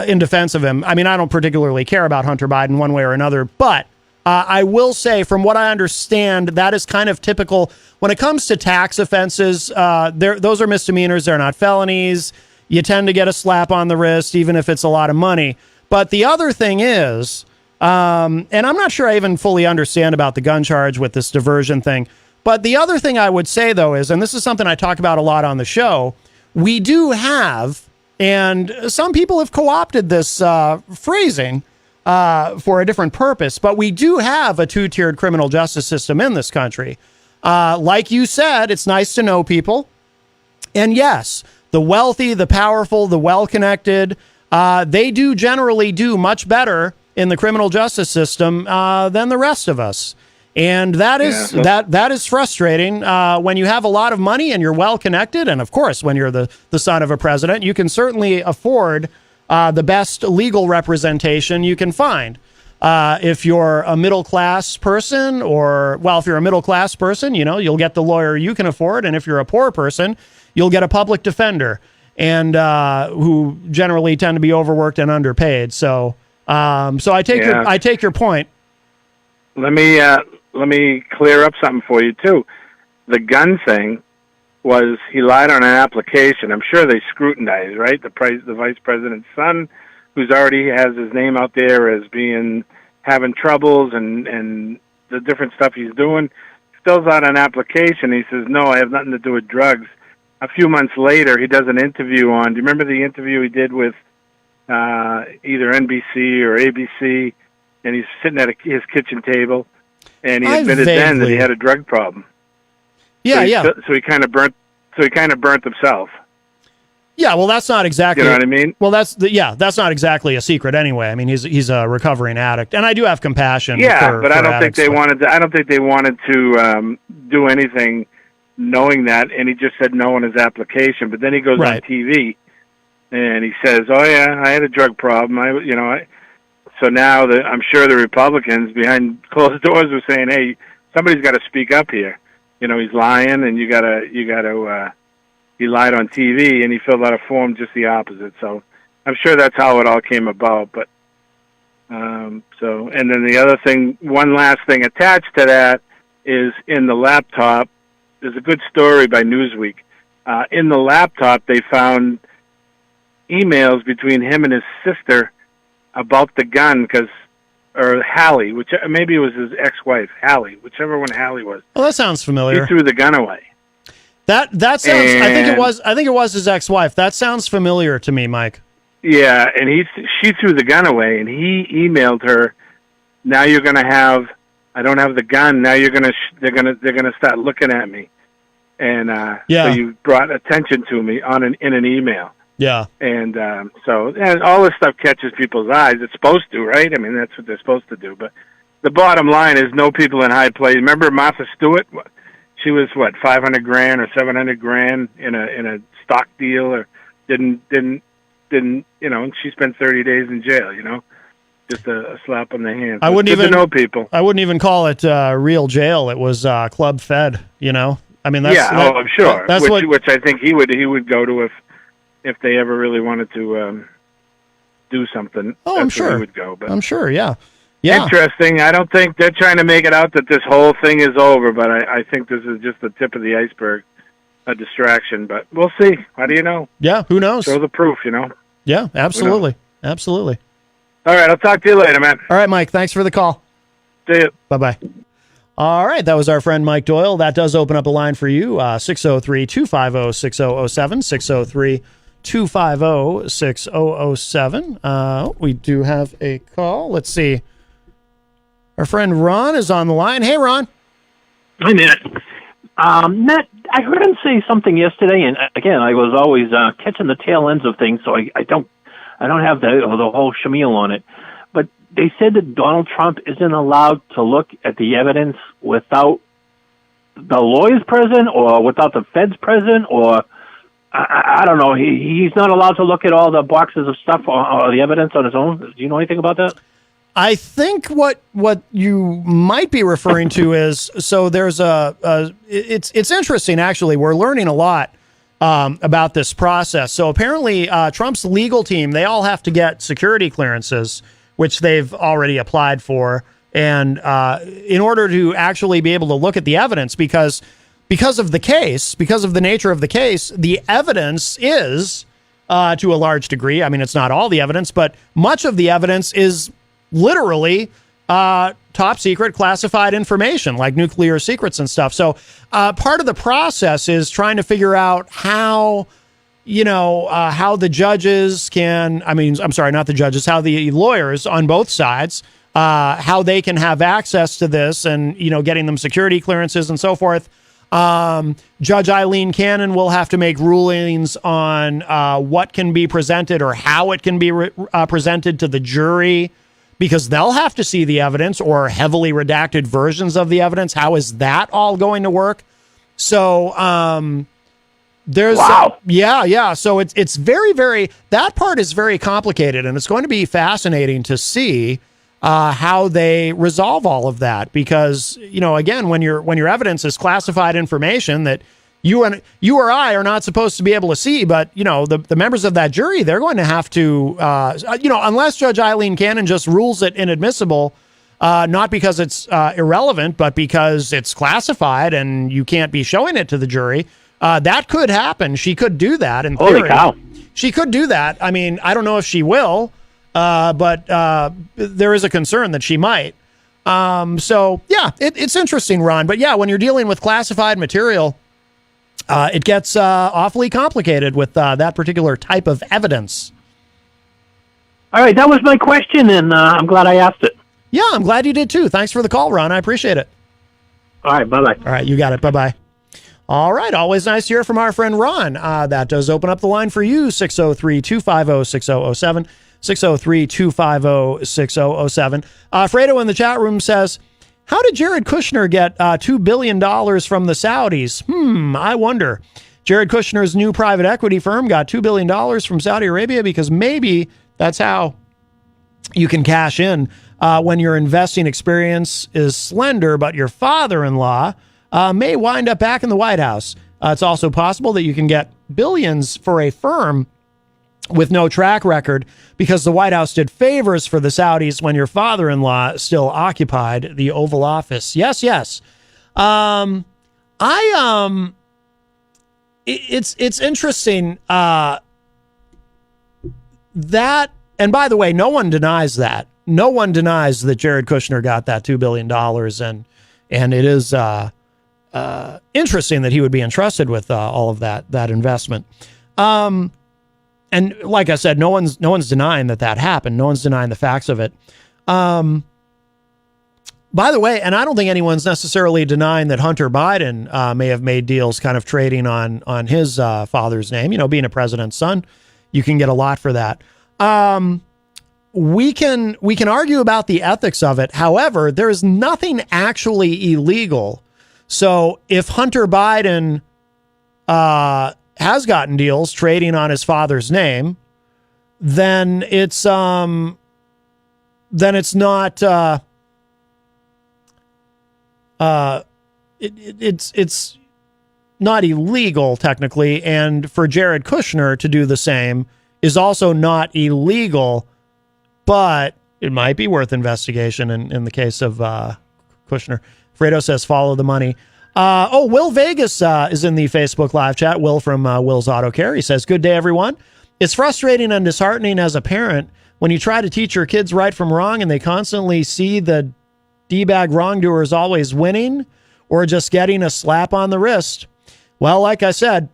Speaker 3: in defense of him, I mean, I don't particularly care about Hunter Biden one way or another, but I will say, from what I understand, that is kind of typical when it comes to tax offenses. Those are misdemeanors; they're not felonies. You tend to get a slap on the wrist, even if it's a lot of money. But the other thing is, and I'm not sure I even fully understand about the gun charge with this diversion thing. But the other thing I would say, though, is, and this is something I talk about a lot on the show, we do have, and some people have co-opted this phrasing for a different purpose, but we do have a two-tiered criminal justice system in this country. Like you said, it's nice to know people. And yes, the wealthy, the powerful, the well-connected, they do generally do much better in the criminal justice system than the rest of us. And that is that is frustrating when you have a lot of money and you're well-connected. And of course, when you're the son of a president, you can certainly afford the best legal representation you can find. If you're a middle-class person, if you're a middle-class person, you'll get the lawyer you can afford. And if you're a poor person, you'll get a public defender, and who generally tend to be overworked and underpaid. So I take your point.
Speaker 10: Let me clear up something for you too. The gun thing was, he lied on an application. I'm sure they scrutinized, right? The vice president's son, who's already has his name out there as having troubles and the different stuff he's doing, fills out an application. He says, no, I have nothing to do with drugs. A few months later, he does an interview do you remember the interview he did with either NBC or ABC, and he's sitting at his kitchen table, and he admitted then that he had a drug problem.
Speaker 3: Yeah,
Speaker 10: So he kind of burnt himself.
Speaker 3: Yeah, well, that's not exactly.
Speaker 10: You know what I mean?
Speaker 3: Well, that's not exactly a secret anyway. I mean, he's a recovering addict, and I do have compassion.
Speaker 10: Yeah, but I don't think they wanted to do anything knowing that, and he just said no on his application. But then he goes on TV, and he says, "Oh yeah, I had a drug problem. So now I'm sure the Republicans behind closed doors were saying, "Hey, somebody's got to speak up here." he's lying, and you gotta he lied on TV, and he filled out a form just the opposite. So I'm sure that's how it all came about. But and then the other thing, one last thing attached to that is in the laptop. There's a good story by Newsweek. In the laptop, they found emails between him and his sister about the gun, or Hallie, which maybe it was his ex-wife, Hallie, whichever one Hallie was.
Speaker 3: Well, that sounds familiar.
Speaker 10: He threw the gun away.
Speaker 3: That sounds. I think it was his ex-wife. That sounds familiar to me, Mike.
Speaker 10: Yeah, and she threw the gun away, and he emailed her. Now you're going to have. I don't have the gun. Now they're gonna start looking at me, and so you brought attention to me in an email.
Speaker 3: Yeah,
Speaker 10: and and all this stuff catches people's eyes. It's supposed to, right? I mean, that's what they're supposed to do. But the bottom line is, no people in high place. Remember Martha Stewart? She was what, $500,000 or $700,000 in a stock deal, or didn't and she spent 30 days in jail. Just a slap on the hand.
Speaker 3: I wouldn't even
Speaker 10: know people.
Speaker 3: I wouldn't even call it real jail. It was club fed. I mean, that's
Speaker 10: I'm sure.
Speaker 3: That's
Speaker 10: which I think he would go to if they ever really wanted to do something.
Speaker 3: Oh,
Speaker 10: that's
Speaker 3: I'm sure.
Speaker 10: Where he would go. But
Speaker 3: I'm sure. Yeah. Yeah.
Speaker 10: Interesting. I don't think they're trying to make it out that this whole thing is over, but I think this is just the tip of the iceberg, a distraction. But we'll see. How do you know?
Speaker 3: Yeah. Who knows?
Speaker 10: Show the proof.
Speaker 3: Yeah. Absolutely. Absolutely.
Speaker 10: All right. I'll talk to you later, man.
Speaker 3: All right, Mike. Thanks for the call.
Speaker 10: See you.
Speaker 3: Bye-bye. All right, that was our friend Mike Doyle. That does open up a line for you, 603-250-6007, 603-250-6007. We do have a call. Let's see. Our friend Ron is on the line. Hey, Ron.
Speaker 11: Hi, Matt. Matt, I heard him say something yesterday, and again, I was always catching the tail ends of things, so I don't have the whole shamil on it. But they said that Donald Trump isn't allowed to look at the evidence without the lawyers present, or without the feds present, or I don't know. He's not allowed to look at all the boxes of stuff or the evidence on his own. Do you know anything about that?
Speaker 3: I think what you might be referring to is, so there's it's interesting, actually. We're learning a lot about this process. So apparently Trump's legal team, they all have to get security clearances, which they've already applied for. And in order to actually be able to look at the evidence, because of the case, because of the nature of the case, the evidence is, to a large degree, I mean, it's not all the evidence, but much of the evidence is literally top secret classified information, like nuclear secrets and stuff. So part of the process is trying to figure out how the judges can, how the lawyers on both sides, how they can have access to this and, getting them security clearances and so forth. Judge Eileen Cannon will have to make rulings on what can be presented or how it can be presented to the jury, because they'll have to see the evidence or heavily redacted versions of the evidence. How is that all going to work? So there's
Speaker 11: wow.
Speaker 3: So it's very, very, that part is very complicated, and it's going to be fascinating to see how they resolve all of that, because again, when your evidence is classified information that you or I are not supposed to be able to see, but the members of that jury, they're going to have to unless Judge Eileen Cannon just rules it inadmissible, not because it's irrelevant, but because it's classified and you can't be showing it to the jury. That could happen. She could do that in theory.
Speaker 11: Holy cow.
Speaker 3: She could do that. I mean, I don't know if she will. But there is a concern that she might. So yeah, it's interesting, Ron. But yeah, when you're dealing with classified material, it gets awfully complicated with that particular type of evidence.
Speaker 11: All right, that was my question, and I'm glad I asked it.
Speaker 3: Yeah, I'm glad you did too. Thanks for the call, Ron. I appreciate it.
Speaker 11: All right, bye-bye.
Speaker 3: All right, you got it. Bye-bye. All right, always nice to hear from our friend Ron. That does open up the line for you, 603-250-6007. 603-250-6007. Fredo in the chat room says, how did Jared Kushner get $2 billion from the Saudis? I wonder. Jared Kushner's new private equity firm got $2 billion from Saudi Arabia because maybe that's how you can cash in when your investing experience is slender, but your father-in-law may wind up back in the White House. It's also possible that you can get billions for a firm with no track record because the White House did favors for the Saudis when your father-in-law still occupied the Oval Office. Yes. It's interesting that, and by the way, no one denies that. No one denies that Jared Kushner got that $2 billion, and it is interesting that he would be entrusted with all of that investment. And like I said, no one's denying that happened. No one's denying the facts of it. By the way, and I don't think anyone's necessarily denying that Hunter Biden may have made deals kind of trading on his father's name. You know, being a president's son, you can get a lot for that. We can argue about the ethics of it. However, there is nothing actually illegal. So if Hunter Biden has gotten deals trading on his father's name, then it's not it's not illegal technically, and for Jared Kushner to do the same is also not illegal, but it might be worth investigation in the case of Kushner. Fredo says follow the money. Will Vegas is in the Facebook live chat. Will from Will's Auto Care. He says, good day, everyone. It's frustrating and disheartening as a parent when you try to teach your kids right from wrong and they constantly see the D-bag wrongdoers always winning or just getting a slap on the wrist. Well, like I said,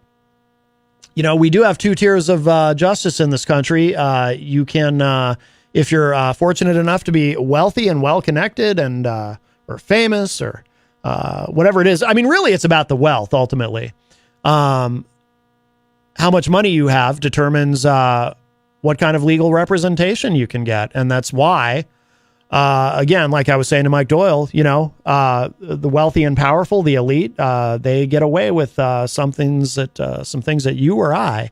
Speaker 3: you know, we do have two tiers of justice in this country. You can, if you're fortunate enough to be wealthy and well-connected and or famous or whatever it is. I mean, really, it's about the wealth, ultimately. How much money you have determines what kind of legal representation you can get. And that's why, again, like I was saying to Mike Doyle, you know, the wealthy and powerful, the elite, they get away with some things that you or I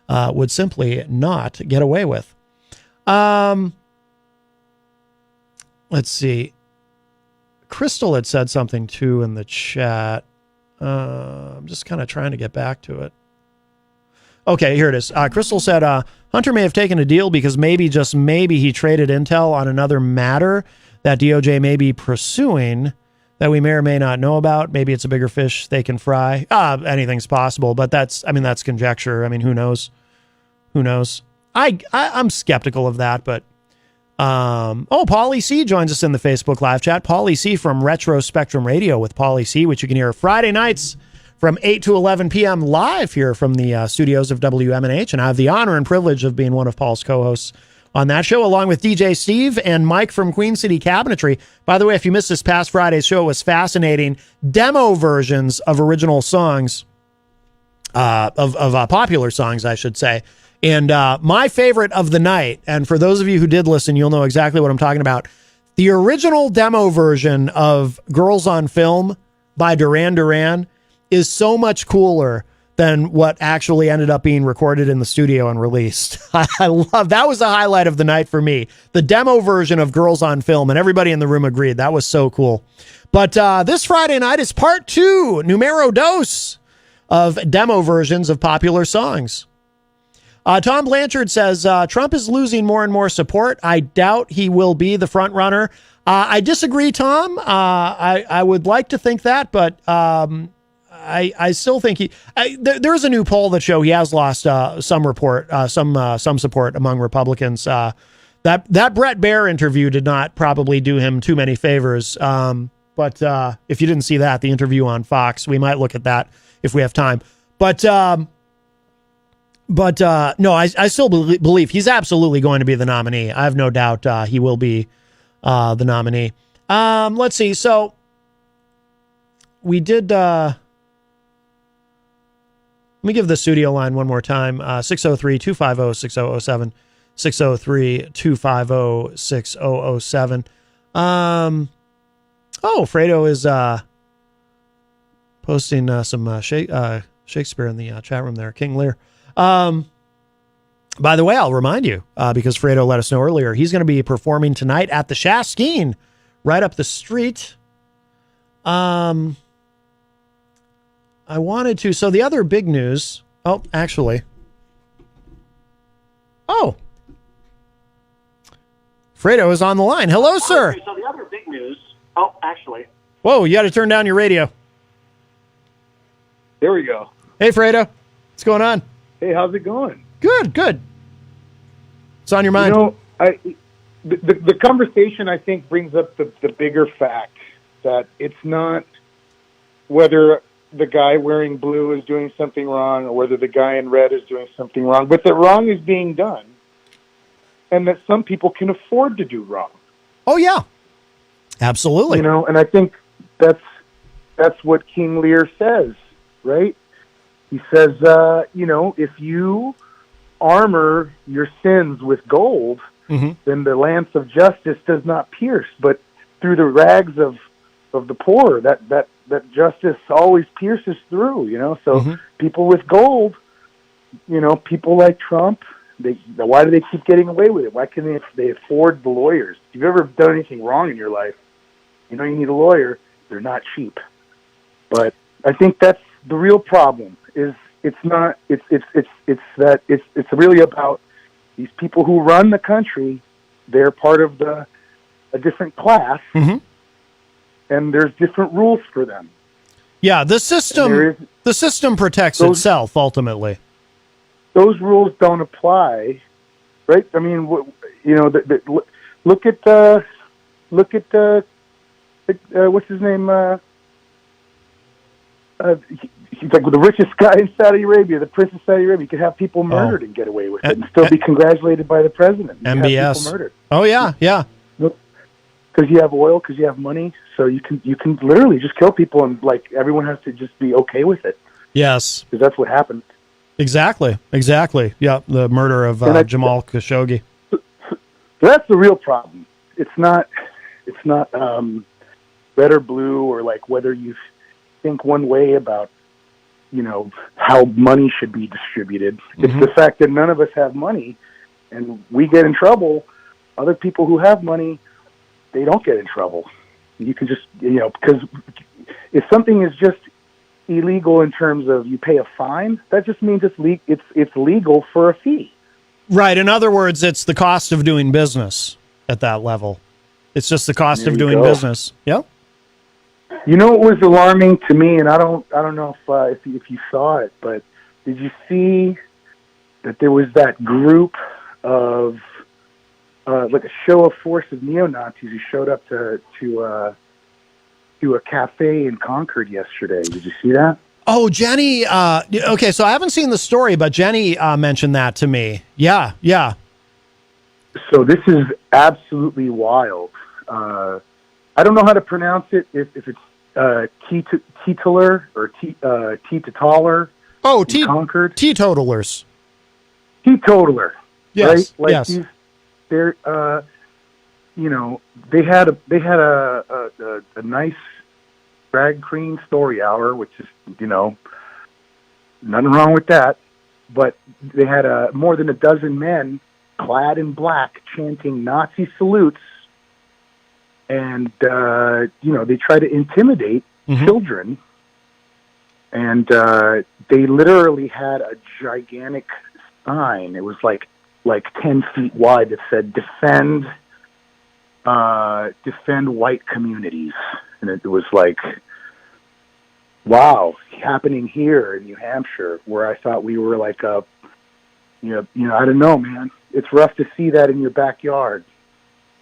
Speaker 3: would simply not get away with. Let's see. Crystal had said something too in the chat. I'm just kind of trying to get back to it. Okay, here it is. Crystal said, Hunter may have taken a deal because maybe, just maybe, he traded intel on another matter that DOJ may be pursuing that we may or may not know about. Maybe it's a bigger fish they can fry. Anything's possible, but that's conjecture. I mean, who knows? Who knows? I'm skeptical of that, but Paulie C joins us in the Facebook live chat. Paulie C from Retro Spectrum Radio with Paulie C, which you can hear Friday nights from 8 to 11 p.m. live here from the studios of WMNH. And I have the honor and privilege of being one of Paul's co-hosts on that show, along with DJ Steve and Mike from Queen City Cabinetry. By the way, if you missed this past Friday's show, it was fascinating. Demo versions of original songs, of popular songs, I should say. And my favorite of the night, and for those of you who did listen, you'll know exactly what I'm talking about. The original demo version of Girls on Film by Duran Duran is so much cooler than what actually ended up being recorded in the studio and released. I love that. Was the highlight of the night for me. The demo version of Girls on Film, and everybody in the room agreed. That was so cool. But this Friday night is part 2, numero dos, of demo versions of popular songs. Tom Blanchard says, Trump is losing more and more support. I doubt he will be the front runner. I disagree, Tom. I would like to think that, but I still think there's a new poll that show he has lost some support among Republicans. That Brett Baer interview did not probably do him too many favors. But if you didn't see that, the interview on Fox, we might look at that if we have time. But no, I still believe he's absolutely going to be the nominee. I have no doubt he will be the nominee. Let's see. So we did... let me give the studio line one more time. 603-250-6007. 603-250-6007. Fredo is posting some Shakespeare in the chat room there. King Lear. By the way, I'll remind you, because Fredo let us know earlier, he's going to be performing tonight at the Shaskeen right up the street. I wanted to. So the other big news. Oh, actually. Oh. Fredo is on the line. Hello, sir.
Speaker 12: So the other big news. Oh, actually.
Speaker 3: Whoa, you got to turn down your radio.
Speaker 12: There we go.
Speaker 3: Hey, Fredo. What's going on?
Speaker 12: Hey, how's it going?
Speaker 3: Good, good. What's on your mind?
Speaker 12: You know, the conversation, I think, brings up the bigger fact that it's not whether the guy wearing blue is doing something wrong or whether the guy in red is doing something wrong, but that wrong is being done and that some people can afford to do wrong.
Speaker 3: Oh, yeah. Absolutely.
Speaker 12: You know, and I think that's what King Lear says, right? He says, you know, if you armor your sins with gold, then the lance of justice does not pierce, but through the rags of the poor, that justice always pierces through, you know? So people with gold, you know, people like Trump, why do they keep getting away with it? Why can they afford the lawyers? If you've ever done anything wrong in your life, you know you need a lawyer. They're not cheap. But I think that's the real problem. Is it's really about these people who run the country. They're part of a different class, and there's different rules for them.
Speaker 3: Yeah, the system protects itself ultimately.
Speaker 12: Those rules don't apply, right? I mean, you know, look at what's his name? He's like the richest guy in Saudi Arabia, the Prince of Saudi Arabia. You could have people murdered and get away with it, and still be congratulated by the president. You
Speaker 3: MBS.
Speaker 12: have people murdered.
Speaker 3: Oh yeah, yeah.
Speaker 12: Because you have oil, because you have money, so you can literally just kill people, and like everyone has to just be okay with it.
Speaker 3: Yes,
Speaker 12: because that's what happened.
Speaker 3: Exactly. Yeah, the murder of Jamal Khashoggi.
Speaker 12: So that's the real problem. It's not red or blue, or like whether you think one way about, you know, how money should be distributed. It's the fact that none of us have money, and we get in trouble. Other people who have money, they don't get in trouble. You can just, you know, because if something is just illegal in terms of you pay a fine, that just means it's legal for a fee.
Speaker 3: Right. In other words, it's the cost of doing business at that level. It's just the cost of doing business. Yep.
Speaker 12: You know what was alarming to me, and I don't know if you saw it, but did you see that there was that group of like a show of force of neo-Nazis who showed up to a cafe in Concord yesterday? Did you see that?
Speaker 3: Oh, Jenny. Okay, so I haven't seen the story, but Jenny mentioned that to me. Yeah.
Speaker 12: So this is absolutely wild. I don't know how to pronounce it. If it's Teetotaler or Teetotaler.
Speaker 3: Oh,
Speaker 12: Concord.
Speaker 3: Teetotalers.
Speaker 12: Teetotaler.
Speaker 3: Yes.
Speaker 12: Right? Like
Speaker 3: yes.
Speaker 12: They're you know, they had a nice drag queen story hour, which is, you know, nothing wrong with that. But they had more than a dozen men clad in black chanting Nazi salutes, and you know, they try to intimidate children, and they literally had a gigantic sign. It was like 10 feet wide that said defend white communities. And it was like, wow, happening here in New Hampshire, where I thought we were like a, you know, I don't know, man. It's rough to see that in your backyard.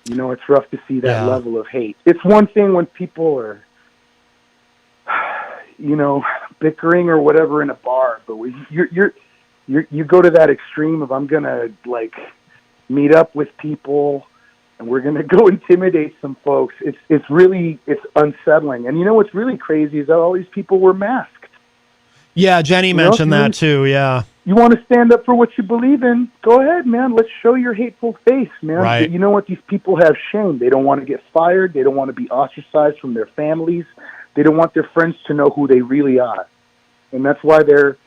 Speaker 12: You know, it's rough to see that level of hate. It's one thing when people are, you know, bickering or whatever in a bar, but when you go to that extreme of, I'm gonna like meet up with people and we're gonna go intimidate some folks. It's really unsettling. And you know what's really crazy is that all these people were masked.
Speaker 3: Yeah, Jenny mentioned that too. Yeah.
Speaker 12: You want to stand up for what you believe in? Go ahead, man. Let's show your hateful face, man.
Speaker 3: Right.
Speaker 12: You know what? These people have shame. They don't want to get fired. They don't want to be ostracized from their families. They don't want their friends to know who they really are. And that's why they're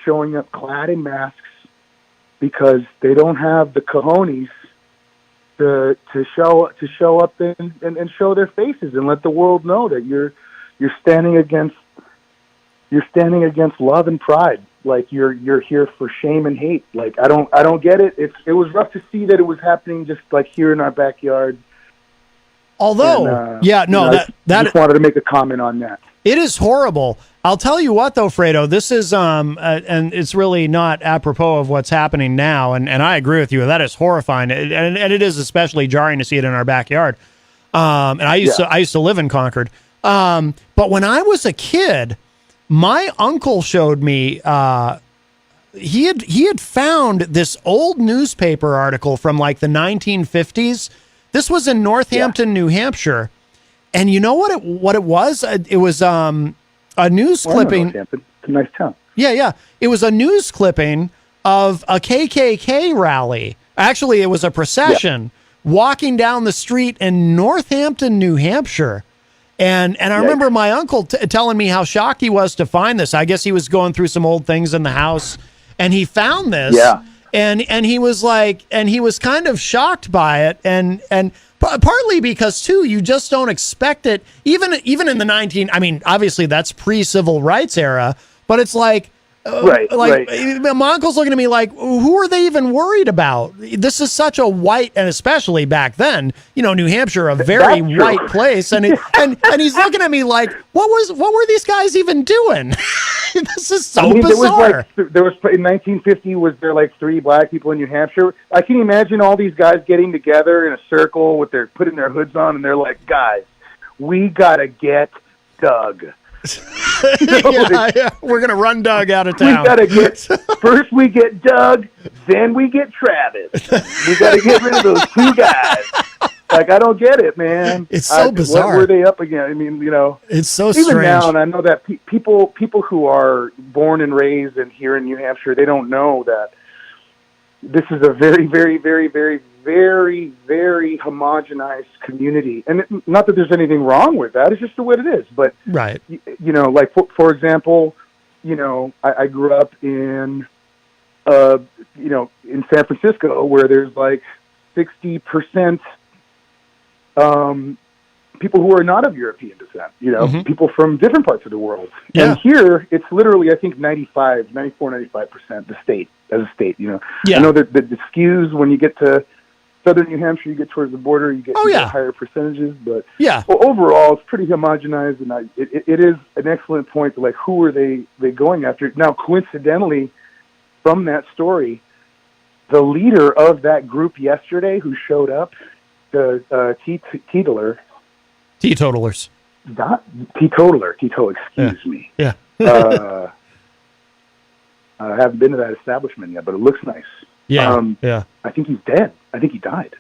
Speaker 12: showing up clad in masks, because they don't have the cojones to show up and show their faces and let the world know that you're standing against you're standing against love and pride. Like you're here for shame and hate. Like I don't get it. It was rough to see that it was happening just like here in our backyard.
Speaker 3: Although,
Speaker 12: And,
Speaker 3: that
Speaker 12: I just wanted to make a comment on that.
Speaker 3: It is horrible. I'll tell you what, though, Fredo, this is, and it's really not apropos of what's happening now. And I agree with you. That is horrifying. And it is especially jarring to see it in our backyard. And I used to live in Concord. But when I was a kid, my uncle showed me, he had found this old newspaper article from like the 1950s. This was in Northampton, New Hampshire. And you know what it was? It was a news clipping.
Speaker 12: Northampton. It's a nice town.
Speaker 3: Yeah. It was a news clipping of a KKK rally. Actually, it was a procession walking down the street in Northampton, New Hampshire. And I remember my uncle telling me how shocked he was to find this. I guess he was going through some old things in the house, and he found this. Yeah. And he was like, and he was kind of shocked by it, and partly because too, you just don't expect it. Even in the obviously that's pre-civil rights era, but it's like, my uncle's looking at me like, who are they even worried about? This is such a white, and especially back then, New Hampshire, a very white place, and he's looking at me like, what were these guys even doing? This is so bizarre.
Speaker 12: There was in 1950. Was there like 3 black people in New Hampshire? I can imagine all these guys getting together in a circle with putting their hoods on, and they're like, guys, we gotta get Doug.
Speaker 3: We're gonna run Doug out of town.
Speaker 12: We gotta first we get Doug, then we get Travis. We gotta get rid of those 2 guys. Like, I don't get it, man.
Speaker 3: It's so bizarre.
Speaker 12: What were they up against? I mean,
Speaker 3: it's so
Speaker 12: even
Speaker 3: strange.
Speaker 12: now, and I know that people who are born and raised here in New Hampshire, they don't know that this is a very, very, very, very, very, very homogenized community. And not that there's anything wrong with that. It's just the way it is. But,
Speaker 3: right.
Speaker 12: Like, for example, I grew up in, in San Francisco, where there's like 60% people who are not of European descent, people from different parts of the world. Yeah. And here, it's literally, I think, 95% the state, as a state, Yeah. I know that the skews when you get to southern New Hampshire, you get towards the border, you get higher percentages, but overall, it's pretty homogenized, and it is an excellent point. Like, who are they going after? Now, coincidentally, from that story, the leader of that group yesterday who showed up, the Teetotaler. Excuse me.
Speaker 3: Yeah.
Speaker 12: I haven't been to that establishment yet, but it looks nice.
Speaker 3: Yeah.
Speaker 12: I think he's dead. I think he died.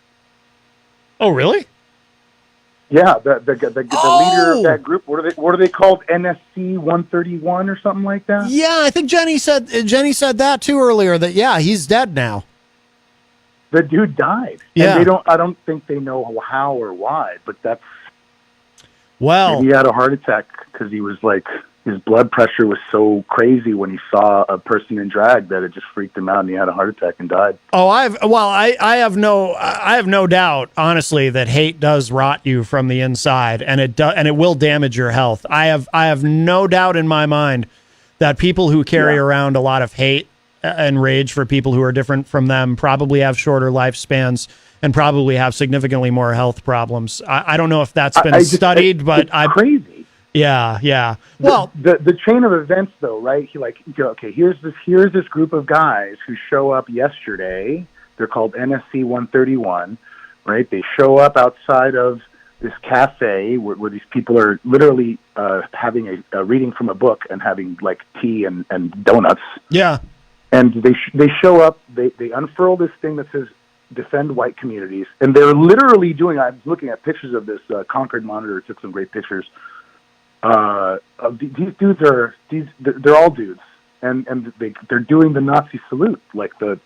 Speaker 3: Oh, really?
Speaker 12: Yeah. The leader of that group. What are they called? NSC 131 or something like that?
Speaker 3: Yeah, I think Jenny said that too earlier. That he's dead now.
Speaker 12: The dude died.
Speaker 3: Yeah.
Speaker 12: And I don't think they know how or why, but he had a heart attack because he was like, his blood pressure was so crazy when he saw a person in drag that it just freaked him out, and he had a heart attack and died.
Speaker 3: Oh, I have no doubt, honestly, that hate does rot you from the inside, and it will damage your health. I have no doubt in my mind that people who carry around a lot of hate and rage for people who are different from them probably have shorter lifespans and probably have significantly more health problems. I don't know if that's been studied, but
Speaker 12: it's crazy.
Speaker 3: Yeah. Well,
Speaker 12: the chain of events, though, right? Here's this group of guys who show up yesterday. They're called NSC 131, right? They show up outside of this cafe where these people are literally having a reading from a book and having like tea and donuts.
Speaker 3: Yeah.
Speaker 12: And they show up. They unfurl this thing that says "Defend White Communities," and they're literally doing. I'm looking at pictures of this. Concord Monitor took some great pictures. These dudes they're all dudes, and they're doing the Nazi salute, like the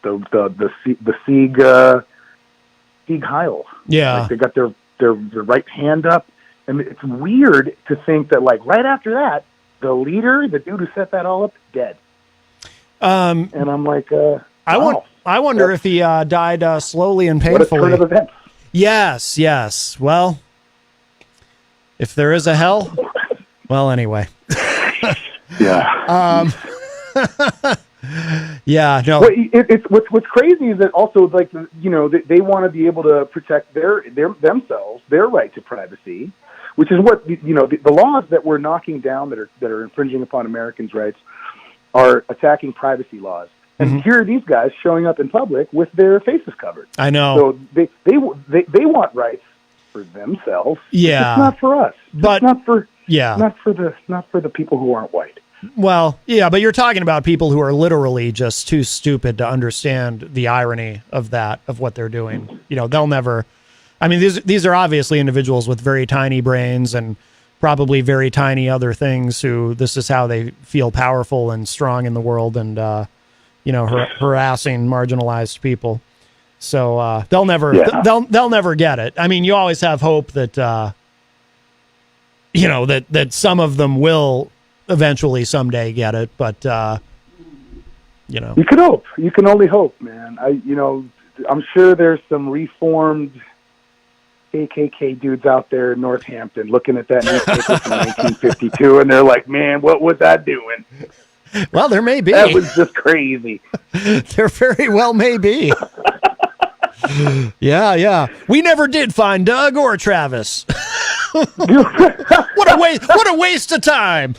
Speaker 12: Sieg Heil.
Speaker 3: Yeah,
Speaker 12: like they got their right hand up, and it's weird to think that like right after that, the leader, the dude who set that all up, dead. And I'm like,
Speaker 3: I wonder if he died slowly and painfully.
Speaker 12: What a turn of events.
Speaker 3: Yes. Well, if there is a hell. Well, anyway.
Speaker 12: Yeah.
Speaker 3: Yeah, no.
Speaker 12: Well, it's what's crazy is that also, like, you know, they want to be able to protect their themselves, their right to privacy, which is what, you know, the laws that we're knocking down that are infringing upon Americans' rights are attacking privacy laws. And here are these guys showing up in public with their faces covered.
Speaker 3: I know.
Speaker 12: So they want rights for themselves.
Speaker 3: Yeah.
Speaker 12: It's not for us.
Speaker 3: But
Speaker 12: not for
Speaker 3: yeah.
Speaker 12: not for the people who aren't white.
Speaker 3: Well, yeah, but you're talking about people who are literally just too stupid to understand the irony of that, of what they're doing. You know, they'll never. I mean, these are obviously individuals with very tiny brains and probably very tiny other things who this is how they feel powerful and strong in the world and, you know, harassing marginalized people. So they'll never they'll never get it. I mean, you always have hope that, you know, that some of them will eventually someday get it. But, you know,
Speaker 12: you can hope. You can only hope, man. I'm sure there's some reformed KKK dudes out there in Northampton looking at that newspaper from 1952, and they're like, man, what was I doing?
Speaker 3: Well, there may be.
Speaker 12: That was just crazy.
Speaker 3: There very well may be. Yeah. We never did find Doug or Travis. What a waste of time.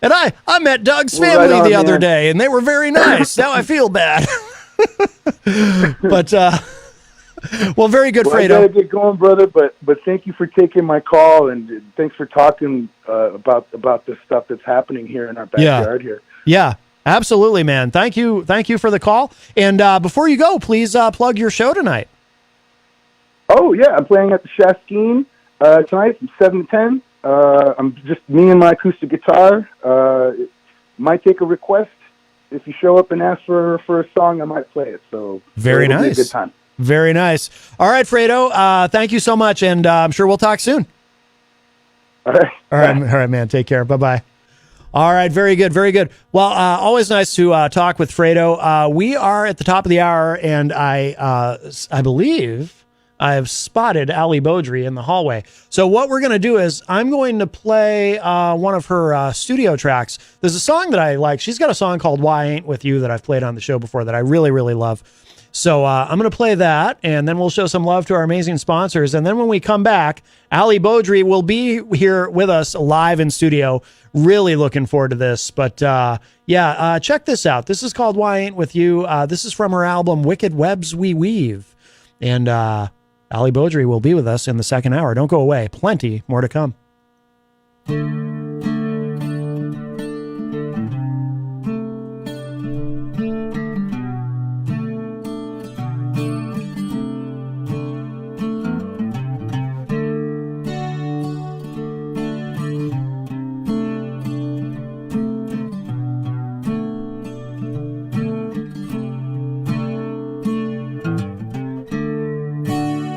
Speaker 3: And I met Doug's family the other day, and they were very nice. Now I feel bad. But well, very good, Fredo.
Speaker 12: I gotta get going, brother. But thank you for taking my call, and thanks for talking about the stuff that's happening here in our backyard here.
Speaker 3: Yeah, absolutely, man. Thank you for the call. And before you go, please plug your show tonight.
Speaker 12: Oh yeah, I'm playing at the Shaskeen tonight from 7 to 10. I'm just me and my acoustic guitar. Might take a request. If you show up and ask for a song, I might play it. So
Speaker 3: very
Speaker 12: it'll
Speaker 3: nice.
Speaker 12: Be a good time.
Speaker 3: Very nice. All right, Fredo. Thank you so much, and I'm sure we'll talk soon.
Speaker 12: All right,
Speaker 3: man. Take care. Bye-bye. All right, very good, very good. Well, always nice to talk with Fredo. We are at the top of the hour, and I believe I have spotted Ali Beaudry in the hallway. So what we're going to do is I'm going to play one of her studio tracks. There's a song that I like. She's got a song called Why Ain't With You that I've played on the show before that I really, really love. So I'm going to play that, and then we'll show some love to our amazing sponsors. And then when we come back, Ali Beaudry will be here with us live in studio. Really looking forward to this. But check this out. This is called Why Ain't With You. This is from her album Wicked Webs We Weave. And Ali Beaudry will be with us in the second hour. Don't go away. Plenty more to come.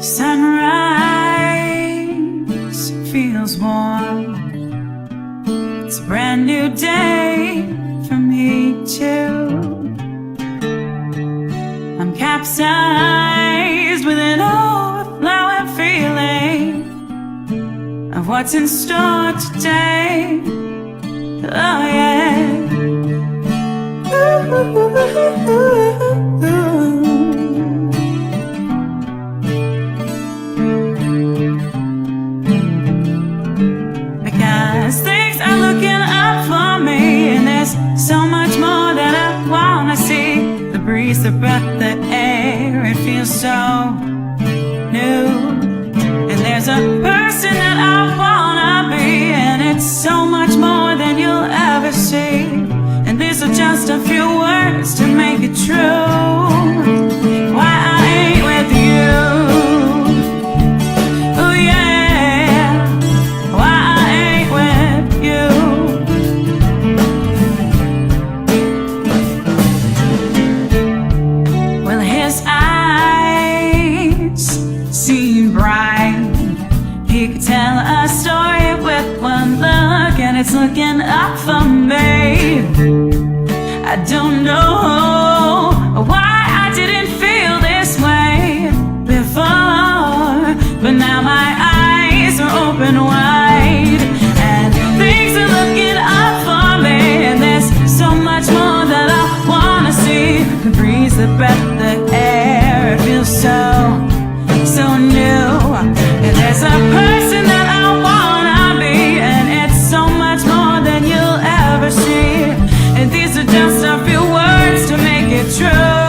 Speaker 8: Sunrise feels warm. It's a brand new day for me too. I'm capsized with an overflowing feeling of what's in store today. Oh yeah. Because things are looking up for me, and there's so much more that I wanna see. The breeze, the breath, the air, it feels so new. And there's a person that I wanna be, and it's so much more than you'll ever see. And these are just a few words to make it true. Why I ain't with you. Oh yeah. Why I ain't with you. Well, his eyes seem bright. He could tell a story with one look, and it's looking up for me. I don't know why I didn't feel this way before, but now my eyes are open wide. breeze, the breath, the air. It feels so new. And there's a person that I wanna be, and it's so much more than you'll ever see. And these are just a few words to make it true.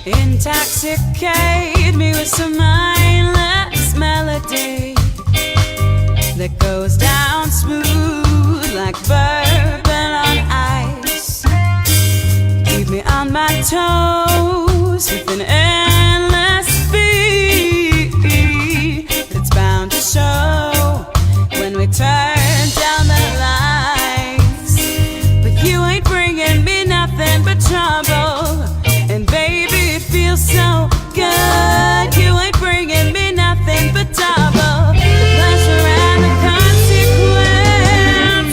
Speaker 8: Intoxicate me with some mindless melody that goes down smooth like bourbon on ice. Keep me on my toes with an endless beat. It's bound to show when we turn down the lights. But you ain't bringing me nothing but trouble. And baby, it feels so good. You ain't bringing me nothing but double. The pleasure and the consequence.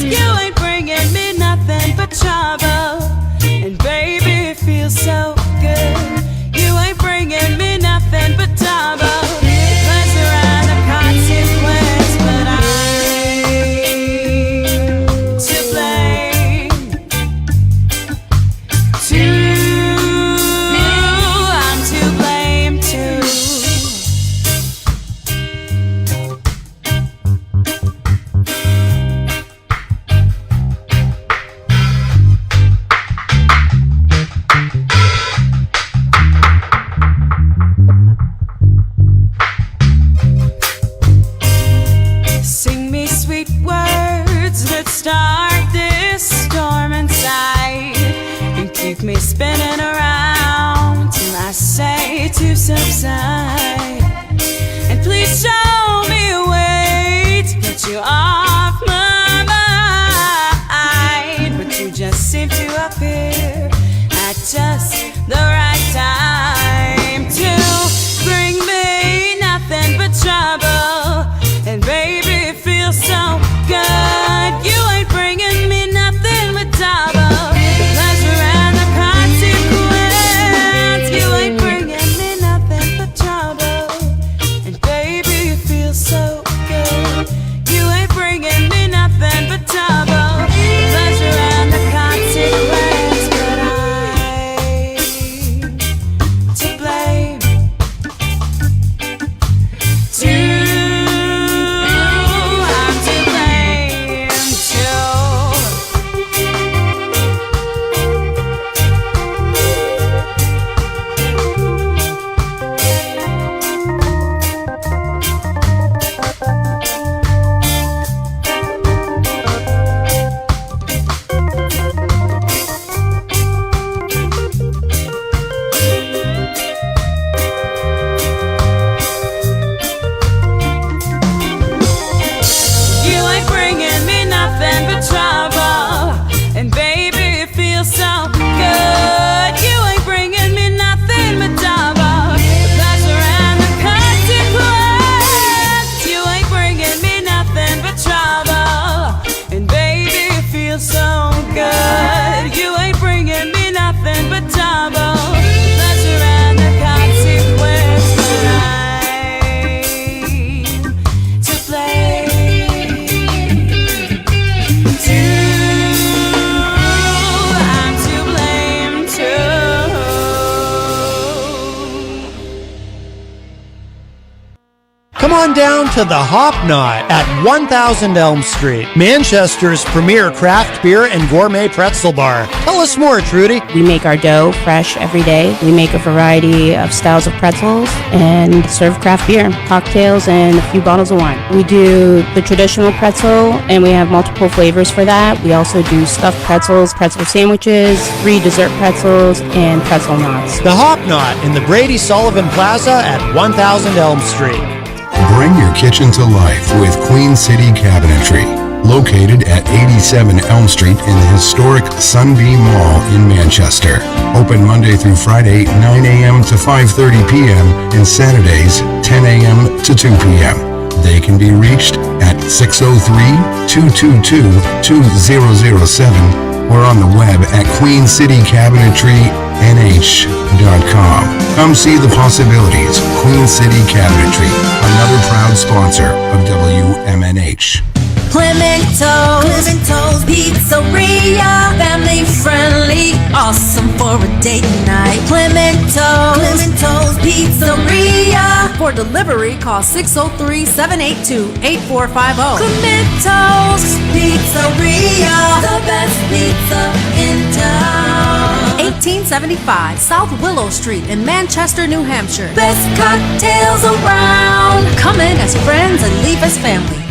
Speaker 8: You ain't bringing me nothing but trouble. And baby, it feels so good. You ain't bringing me nothing but double. The pleasure and the consequence. But I'm to blame. Sing me sweet words that start this storm inside and keep me spinning around till I say to subside. And please show me a way to get you off my mind. But you just seem to appear at just the right time to bring me nothing but trouble. And baby, it feels so good. You ain't bringing me nothing but double. The pleasure and the consequence. You ain't bringing me nothing but trouble. And baby, it so good. You ain't bringing me nothing but trouble. Pleasure and the consequence mine to play. I'm to blame too.
Speaker 3: Come on down to the Hop Knot at 1000 Elm Street, Manchester's premier craft beer and gourmet pretzel bar. Tell us more, Trudy.
Speaker 4: We make our dough fresh every day. We make a variety of styles of pretzels and serve craft beer, cocktails, and a few bottles of wine. We do the traditional pretzel, and we have multiple flavors for that. We also do stuffed pretzels, pretzel sandwiches, free dessert pretzels, and pretzel knots.
Speaker 3: The Hop Knot in the Brady Sullivan Plaza at 1000 Elm Street.
Speaker 2: Bring your kitchen to life with Queen City Cabinetry, located at 87 Elm Street in the historic Sunbeam Mall in Manchester. Open Monday through Friday, 9 a.m. to 5:30 p.m. and Saturdays, 10 a.m. to 2 p.m. They can be reached at 603-222-2007 or on the web at queencitycabinetrynh.com. Come see the possibilities. Queen City Cabinetry, another proud sponsor of WMNH.
Speaker 5: Clemento's Pizzeria, family friendly, awesome for a date night. Clemento's Pizzeria.
Speaker 6: For delivery, call 603-782-8450.
Speaker 5: Clemento's Pizzeria, the best pizza in town.
Speaker 6: 1875 South Willow Street in Manchester, New Hampshire.
Speaker 5: Best cocktails around.
Speaker 6: Come in as friends and leave as family.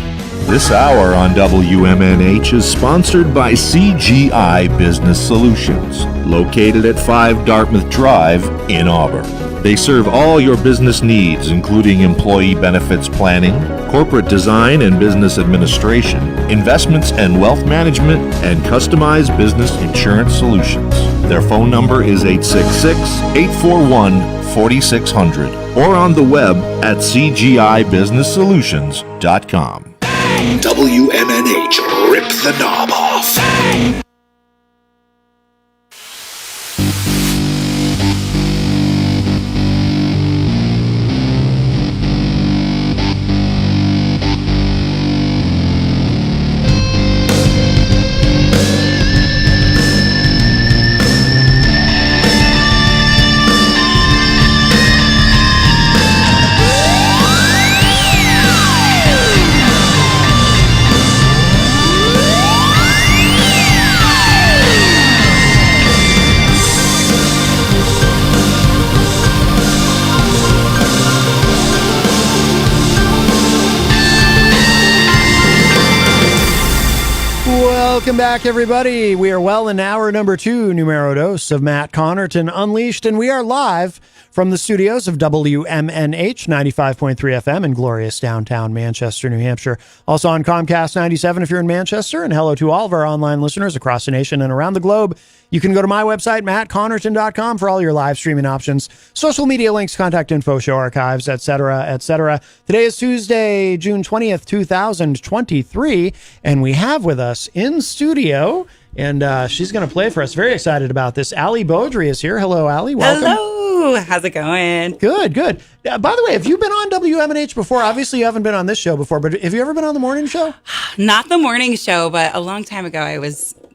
Speaker 1: This hour on WMNH is sponsored by CGI Business Solutions, located at 5 Dartmouth Drive in Auburn. They serve all your business needs, including employee benefits planning, corporate design and business administration, investments and wealth management, and customized business insurance solutions. Their phone number is 866-841-4600 or on the web at cgibusinesssolutions.com.
Speaker 13: WMNH, rip the knob off.
Speaker 3: Welcome back, everybody. We are well in hour number 2, numero dos of Matt Connarton Unleashed, and we are live from the studios of WMNH 95.3 FM in glorious downtown Manchester, New Hampshire. Also on Comcast 97 if you're in Manchester, and hello to all of our online listeners across the nation and around the globe. You can go to my website, mattconnerton.com, for all your live streaming options, social media links, contact info, show archives, etc., etc. Today is Tuesday, June 20th, 2023, and we have with us in studio, and she's going to play for us. Very excited about this. Allie Beaudry is here. Hello, Allie. Welcome.
Speaker 14: Hello. How's it going?
Speaker 3: Good, good. By the way, have you been on WMNH before? Obviously, you haven't been on this show before, but have you ever been on the morning show?
Speaker 14: Not the morning show, but a long time ago,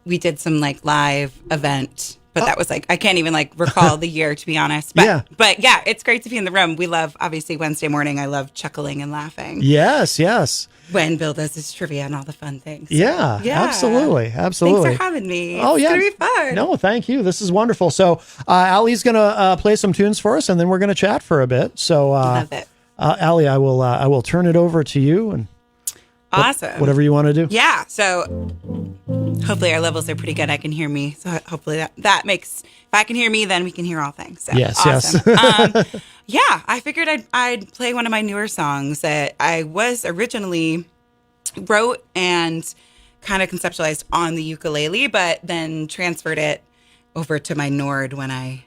Speaker 14: we did some live event, but that was I can't even recall the year, to be honest. But yeah, it's great to be in the room. We love, obviously, Wednesday morning. I love chuckling and laughing.
Speaker 3: Yes, yes.
Speaker 14: When Bill does his trivia and all the fun things.
Speaker 3: Yeah, absolutely. Absolutely.
Speaker 14: Thanks for having me.
Speaker 3: Oh, yeah.
Speaker 14: It's going to be fun.
Speaker 3: No, thank you. This is wonderful. So Allie's going to play some tunes for us, and then we're going to chat for a bit. So
Speaker 14: love it.
Speaker 3: Allie, I will turn it over to you. And
Speaker 14: awesome.
Speaker 3: Whatever you want to do.
Speaker 14: Yeah. So hopefully our levels are pretty good. I can hear me. So hopefully that makes, if I can hear me, then we can hear all things. So,
Speaker 3: yes,
Speaker 14: awesome.
Speaker 3: yes.
Speaker 14: Yeah, I figured I'd play one of my newer songs that I was originally wrote and kind of conceptualized on the ukulele, but then transferred it over to my Nord when I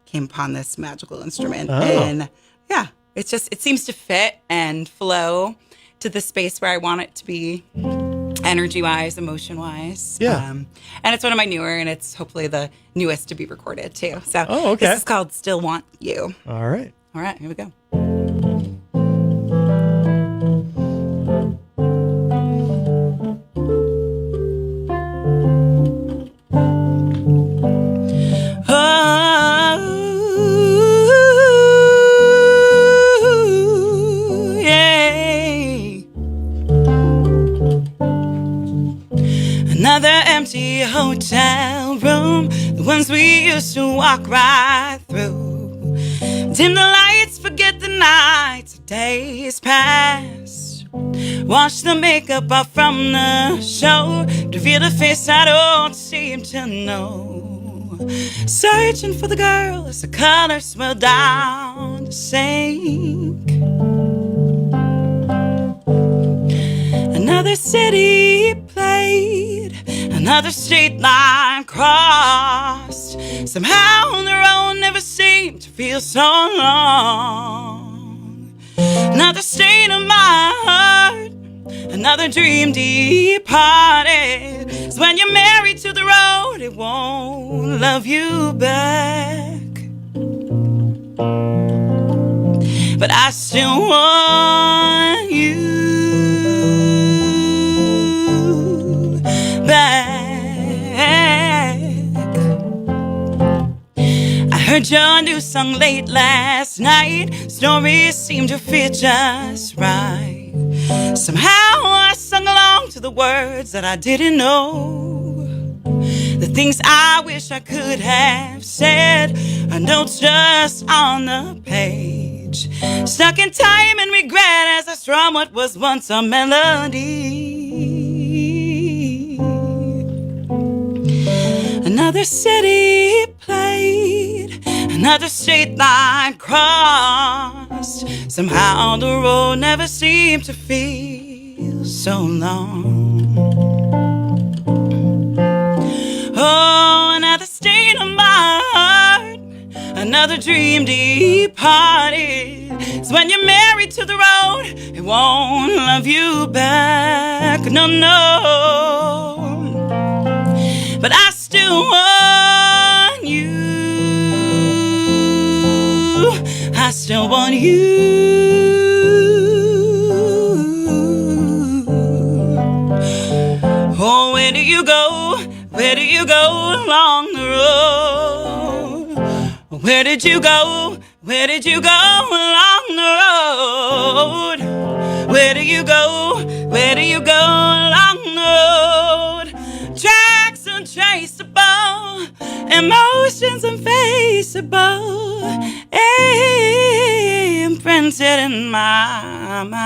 Speaker 14: came upon this magical instrument.
Speaker 3: Oh.
Speaker 14: And yeah, it seems to fit and flow to the space where I want it to be. energy-wise, emotion-wise.
Speaker 3: Yeah.
Speaker 14: And it's one of my newer, and it's hopefully the newest to be recorded, too. So
Speaker 3: okay.
Speaker 14: This is called Still Want You.
Speaker 3: All right.
Speaker 14: All right, here we go. Another empty hotel room, the ones we used to walk right through. Dim the lights, forget the nights, days past. Wash the makeup off from the show, reveal a face I don't seem to know. Searching for the girl as the colors swell down to sink. Another city played, another state line crossed. Somehow the road never seemed to feel so long. Another state of my heart, another dream departed. 'Cause when you're married to the road, it won't love you back. But I still want you back. I heard your new song late last night. Stories seemed to fit just right. Somehow I sung along to the words that I didn't know. The things I wish I could have said are notes just on the page. Stuck in time and regret as I strum what was once a melody. Another city played, another state line crossed. Somehow the road never seemed to feel so long. Oh, another state of my heart, another dream departed. So when you're married to the road, it won't love you back. No, no. But I still want you. I still want you. Oh, where do you go? Where do you go along the road? Where did you go? Where did you go along the road? Where do you go? Where do you go along the road? Tracks untraceable, emotions unfaceable, imprinted in my mind.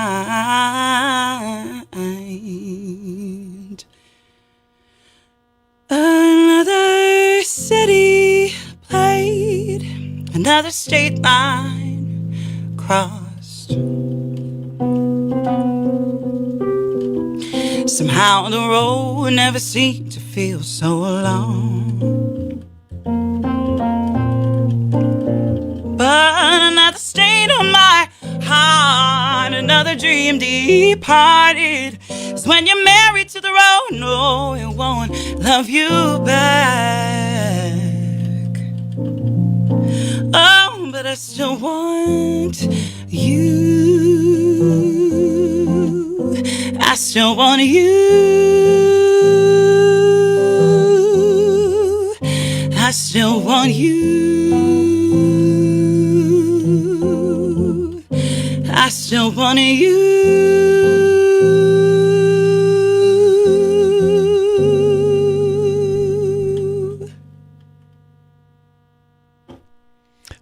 Speaker 14: Another city played, another state line crossed. Somehow the road never seemed to feel so long. But another state of my heart, another dream departed. It's when you're married to the road, no, it won't love you back. Oh, but I still want you. I still want you. I still want you. I still want you.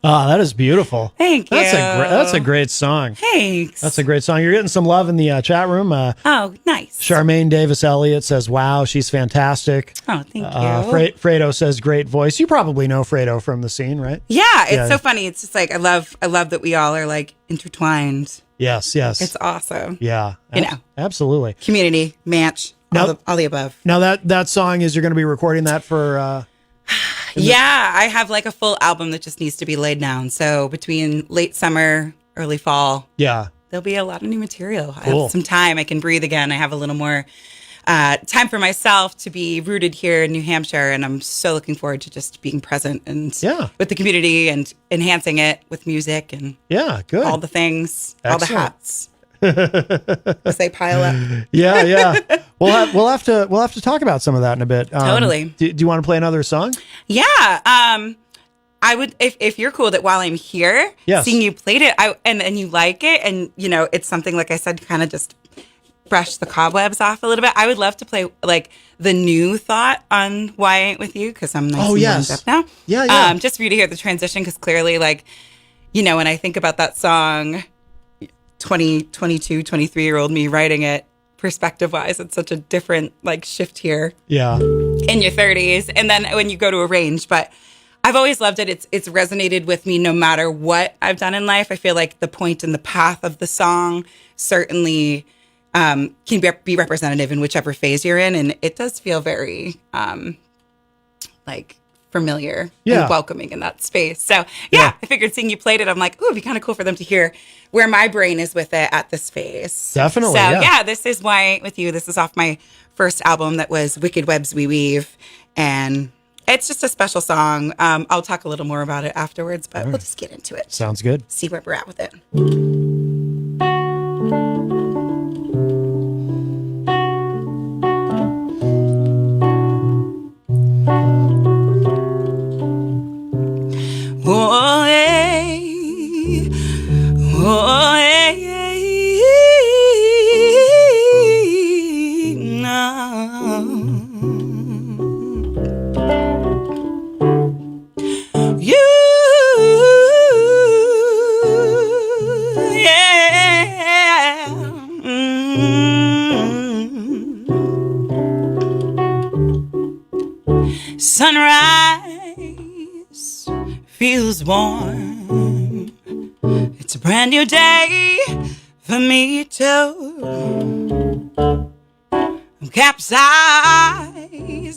Speaker 3: Oh, that is beautiful.
Speaker 14: Thank you.
Speaker 3: That's a great song.
Speaker 14: Thanks.
Speaker 3: That's a great song. You're getting some love in the chat room.
Speaker 14: Oh, nice.
Speaker 3: Charmaine Davis Elliott says, "Wow, she's fantastic."
Speaker 14: Oh, thank you.
Speaker 3: Fredo says, "Great voice." You probably know Fredo from the scene, right?
Speaker 14: Yeah, it's so funny. It's just like I love that we all are like intertwined.
Speaker 3: Yes, yes.
Speaker 14: It's awesome.
Speaker 3: Yeah,
Speaker 14: you know,
Speaker 3: absolutely.
Speaker 14: Community match. All the above.
Speaker 3: Now that song is you're going to be recording that for.
Speaker 14: Yeah, I have like a full album that just needs to be laid down. So between late summer, early fall,
Speaker 3: yeah,
Speaker 14: there'll be a lot of new material. I
Speaker 3: Cool.
Speaker 14: have some time. I can breathe again. I have a little more time for myself to be rooted here in New Hampshire, and I'm so looking forward to just being present and with the community and enhancing it with music and
Speaker 3: good.
Speaker 14: all the things, all the
Speaker 3: Excellent.
Speaker 14: hats. As they pile up.
Speaker 3: Yeah. We'll have to talk about some of that in a bit.
Speaker 14: Totally.
Speaker 3: Do you want to play another song?
Speaker 14: Yeah. I would, if you're cool that while I'm here,
Speaker 3: Yes.
Speaker 14: seeing you played it, and you like it, and you know it's something like I said, kind of just brush the cobwebs off a little bit. I would love to play like the new thought on Why I Ain't With You, because I'm nice and warmed up now.
Speaker 3: Yeah.
Speaker 14: Just for you to hear the transition, because clearly, like, you know, when I think about that song, 20, 22, 23-year-old me writing it, perspective-wise, it's such a different like shift here.
Speaker 3: Yeah.
Speaker 14: In your 30s, and then when you go to arrange, but I've always loved it. It's resonated with me no matter what I've done in life. I feel like the point and the path of the song certainly can be representative in whichever phase you're in, and it does feel very like familiar and welcoming in that space. So I figured seeing you played it, I'm like, ooh, it'd be kind of cool for them to hear where my brain is with it at this phase.
Speaker 3: Definitely.
Speaker 14: So this is Why I Ain't With You. This is off my first album that was Wicked Webs We Weave, and it's just a special song. I'll talk a little more about it afterwards, but we'll just get into it.
Speaker 3: Sounds good.
Speaker 14: See where we're at with it. Oh, hey. Oh, hey. No. You, yeah. Sunrise feels warm. It's a brand new day for me too. I'm capsized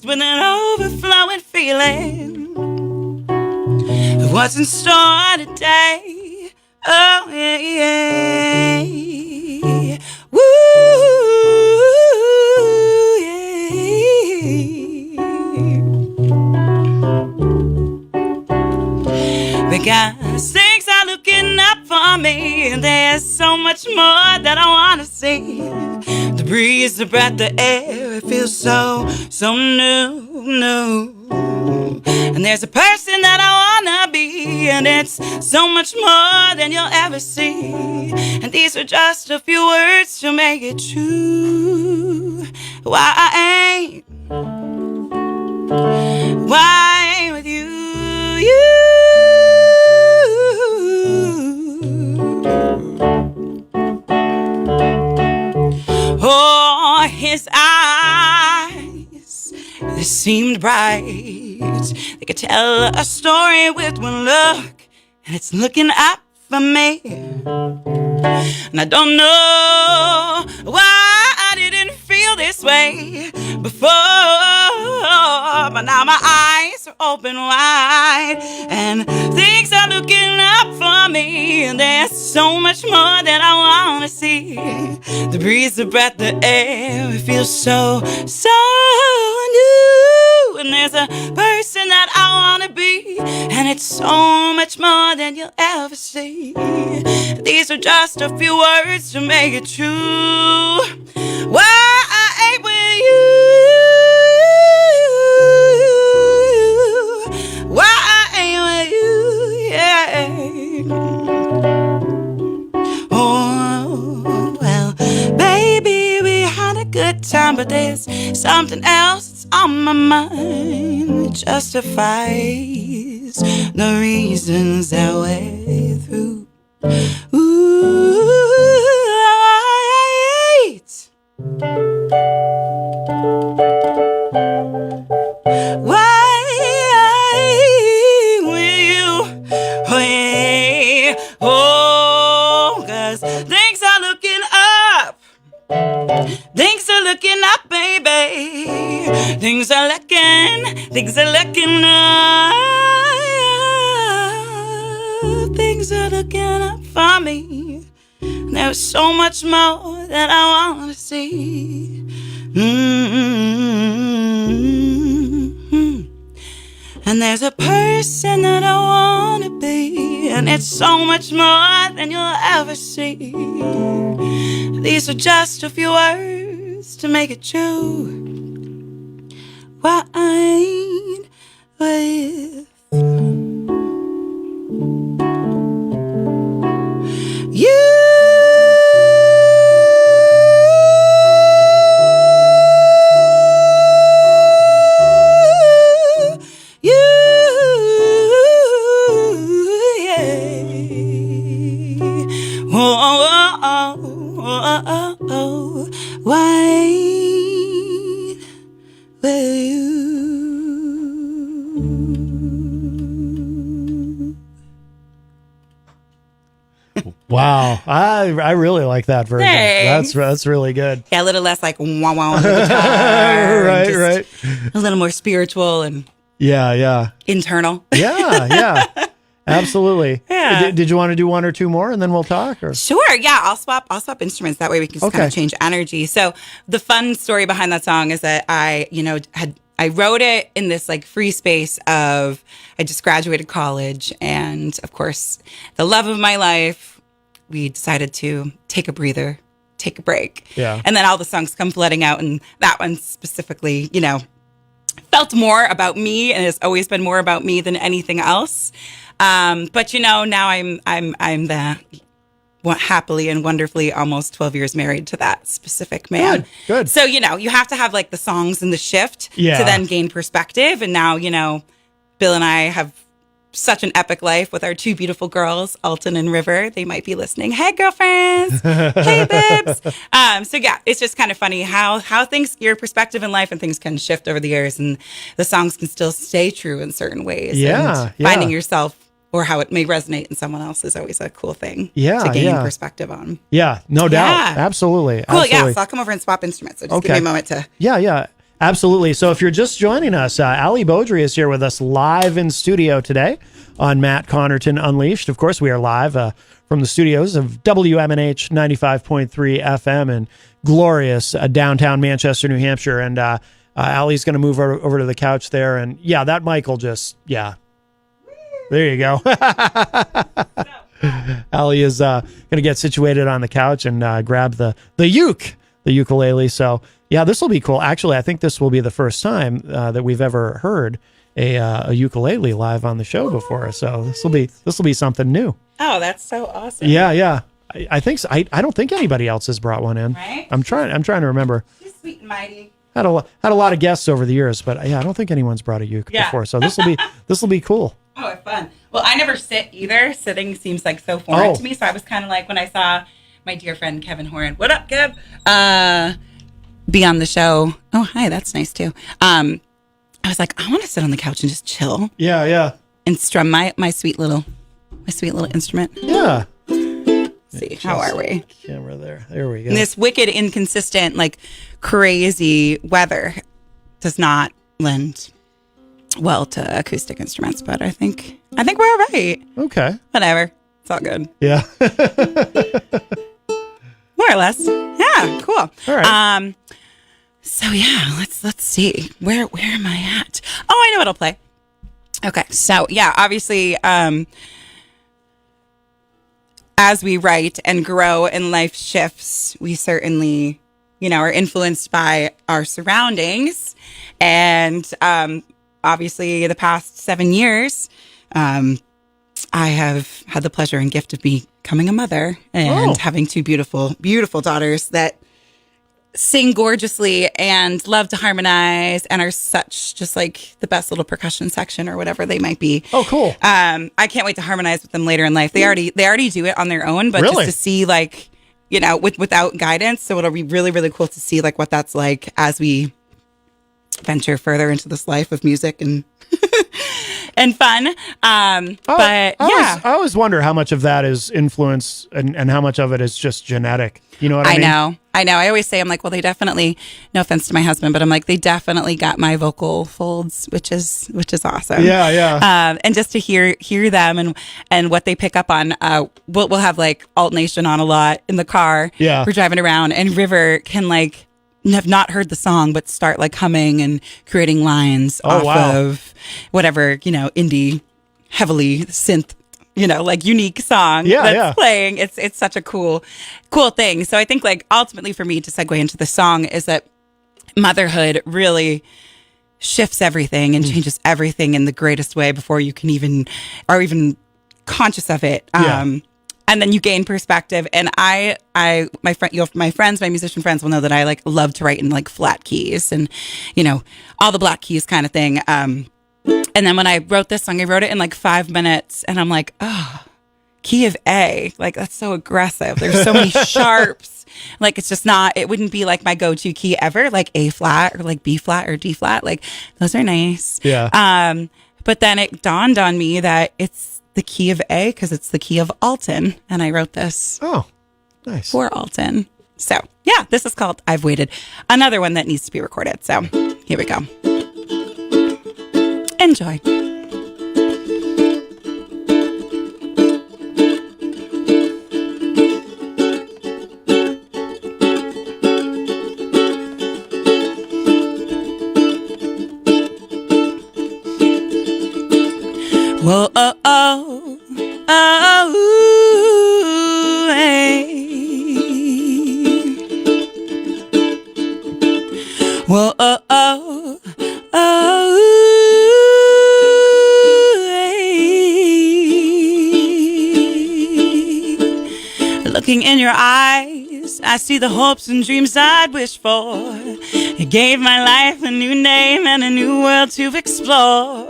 Speaker 14: with an overflowing feeling of what's in store today. Oh, yeah. Woo, yeah. Because things are looking up for me, and there's so much more that I want to see. The breeze, the breath, the air, it feels so new. And there's a person that I wanna be, and it's so much more than you'll ever see. And these are just a few words to make it true. Why I ain't with you, Oh, his eyes, they seemed bright. They could tell a story with one look, and it's looking up for me. And I don't know why I didn't feel this way before, but now my eyes are open wide, and things are looking up for me, and there's so much more that I want to see. The breeze, the breath, the air, it feels so new. And there's a person that I want to be, and it's so much more than you'll ever see. These are just a few words to make it true. Why I ain't with you, why I ain't with you, yeah. Oh, well, baby, we had a good time, but there's something else that's on my mind that justifies the reasons that we're through. Ooh, why will you? Oh, yeah. Oh, 'cause things are looking up. Things are looking up, baby. Things are looking up. Things are looking up for me. There's so much more that I want to see. And there's a person that I wanna be, and it's so much more than you'll ever see. These are just a few words to make it true. Wine with you. Wine with you.
Speaker 3: Wow, I really like that version.
Speaker 14: Thanks.
Speaker 3: That's really good.
Speaker 14: Yeah, a little less like wah wah on the guitar.
Speaker 3: Right,
Speaker 14: and
Speaker 3: right.
Speaker 14: A little more spiritual and
Speaker 3: Yeah.
Speaker 14: internal.
Speaker 3: Yeah. Absolutely.
Speaker 14: Yeah.
Speaker 3: Did you want to do one or two more and then we'll talk? Or?
Speaker 14: Sure. Yeah, I'll swap instruments. That way we can just kind of change energy. So the fun story behind that song is that I wrote it in this like free space of I just graduated college, and of course the love of my life. We decided to take a breather, take a break.
Speaker 3: Yeah.
Speaker 14: And then all the songs come flooding out, and that one specifically, felt more about me, and has always been more about me than anything else. But now I'm the happily and wonderfully almost 12 years married to that specific man.
Speaker 3: Good.
Speaker 14: So, you have to have like the songs and the shift to then gain perspective. And now, Bill and I have such an epic life with our two beautiful girls, Alton and River. They might be listening. Hey, girlfriends. Hey, babes. So yeah, it's just kind of funny how things, your perspective in life and things can shift over the years, and the songs can still stay true in certain ways.
Speaker 3: Yeah.
Speaker 14: And finding yourself or how it may resonate in someone else is always a cool thing to gain perspective on.
Speaker 3: Yeah, no doubt.
Speaker 14: Yeah.
Speaker 3: Absolutely.
Speaker 14: Cool.
Speaker 3: Absolutely.
Speaker 14: Yeah. So I'll come over and swap instruments. So just give me a moment to.
Speaker 3: Yeah. Absolutely. So if you're just joining us, Ali Beaudry is here with us live in studio today on Matt Connarton Unleashed. Of course, we are live from the studios of WMNH 95.3 FM in glorious downtown Manchester, New Hampshire. And Ali's going to move over to the couch there. And yeah, that mic will just, there you go. Ali is going to get situated on the couch and grab the ukulele. So yeah, this will be cool. Actually, I think this will be the first time that we've ever heard a ukulele live on the show before. So this will be something new.
Speaker 14: Oh, that's so awesome.
Speaker 3: Yeah. I think so. I don't think anybody else has brought one in.
Speaker 14: Right?
Speaker 3: I'm trying to remember.
Speaker 14: Just sweet and mighty.
Speaker 3: Had a lot of guests over the years, but yeah, I don't think anyone's brought a uke before. So this will be cool.
Speaker 14: Oh, fun. Well, I never sit either. Sitting seems like so foreign to me. So I was kind of like, when I saw my dear friend Kevin Horan, what up, Kev? Be on the show. Oh, hi, that's nice too. I was like, I want to sit on the couch and just chill.
Speaker 3: Yeah.
Speaker 14: And strum my sweet little instrument.
Speaker 3: Yeah.
Speaker 14: Let's see, how are we?
Speaker 3: Camera there. There we go.
Speaker 14: And this wicked, inconsistent, like crazy weather does not lend well to acoustic instruments, but I think we're all right.
Speaker 3: Okay.
Speaker 14: Whatever. It's all good.
Speaker 3: Yeah.
Speaker 14: More or less. Yeah, cool.
Speaker 3: All right.
Speaker 14: So yeah, let's see. Where am I at? Oh, I know what I'll play. Okay. So yeah, obviously, as we write and grow and life shifts, we certainly, are influenced by our surroundings. And obviously the past 7 years, I have had the pleasure and gift of becoming a mother and having two beautiful, beautiful daughters that sing gorgeously and love to harmonize and are such just like the best little percussion section or whatever they might be.
Speaker 3: Oh, cool.
Speaker 14: I can't wait to harmonize with them later in life. They already do it on their own, but
Speaker 3: Really?
Speaker 14: just to see like, without guidance. So it'll be really, really cool to see like what that's like as we venture further into this life of music and and fun. But yeah.
Speaker 3: I always wonder how much of that is influence and how much of it is just genetic. You know what I mean?
Speaker 14: I know. I always say, I'm like, well, they definitely, no offense to my husband, but I'm like, they definitely got my vocal folds, which is awesome.
Speaker 3: Yeah.
Speaker 14: And just to hear them and what they pick up on, we'll have like Alt Nation on a lot in the car.
Speaker 3: Yeah.
Speaker 14: We're driving around and River can like have not heard the song, but start like humming and creating lines off
Speaker 3: wow.
Speaker 14: of whatever, indie, heavily synth, like unique song that's playing. It's such a cool thing. So I think like ultimately for me to segue into the song is that motherhood really shifts everything and changes everything in the greatest way before you can even conscious of it. And then you gain perspective. And my friends, my musician friends will know that I like love to write in like flat keys and, all the black keys kind of thing. And then when I wrote this song, I wrote it in like 5 minutes and I'm like, oh, key of A, like that's so aggressive. There's so many sharps. Like it's just not, it wouldn't be like my go-to key ever, like A flat or like B flat or D flat. Like those are nice.
Speaker 3: Yeah.
Speaker 14: But then it dawned on me that it's the key of A because it's the key of Alton. And I wrote this
Speaker 3: nice
Speaker 14: for Alton. So yeah, this is called I've Waited. Another one that needs to be recorded. So here we go. Enjoy. Whoa, oh, oh, oh, hey. Whoa, oh, oh, oh, hey. Looking in your eyes, I see the hopes and dreams I'd wish for. You gave my life a new name and a new world to explore.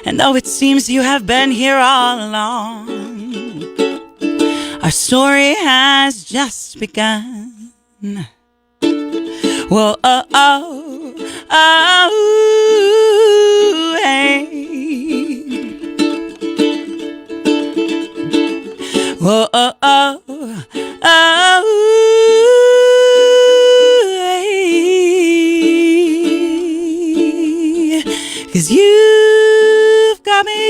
Speaker 14: And though it seems you have been here all along, our story has just begun. Whoa, oh, oh, oh, hey. Whoa, oh, oh, oh, hey. 'Cause you've got me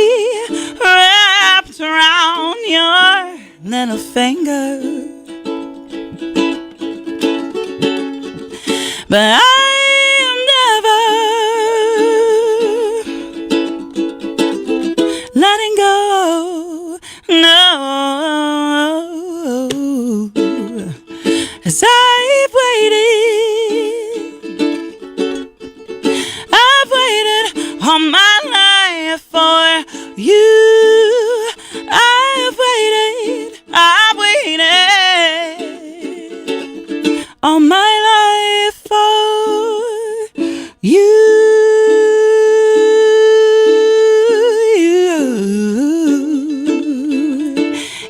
Speaker 14: wrapped around your little finger, but I am never letting go, no, as I've waited all my life for you. I've waited all my life for you.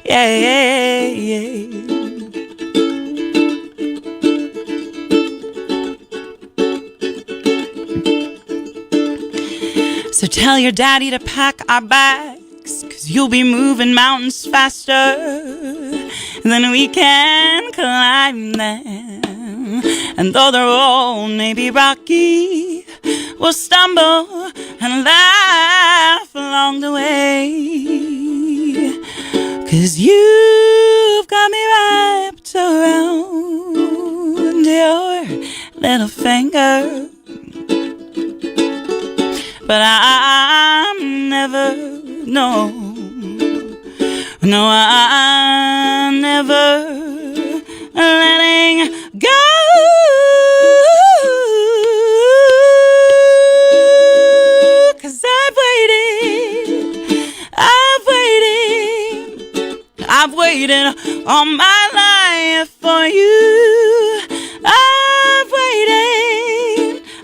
Speaker 14: Yeah, yeah, yeah. So tell your daddy to pack our bags, 'cause you'll be moving mountains faster than we can climb them. And though the road may be rocky, we'll stumble and laugh along the way. 'Cause you've got me wrapped around your little finger, but I'm never, no, I'm never letting go. 'Cause I've waited all my life for you.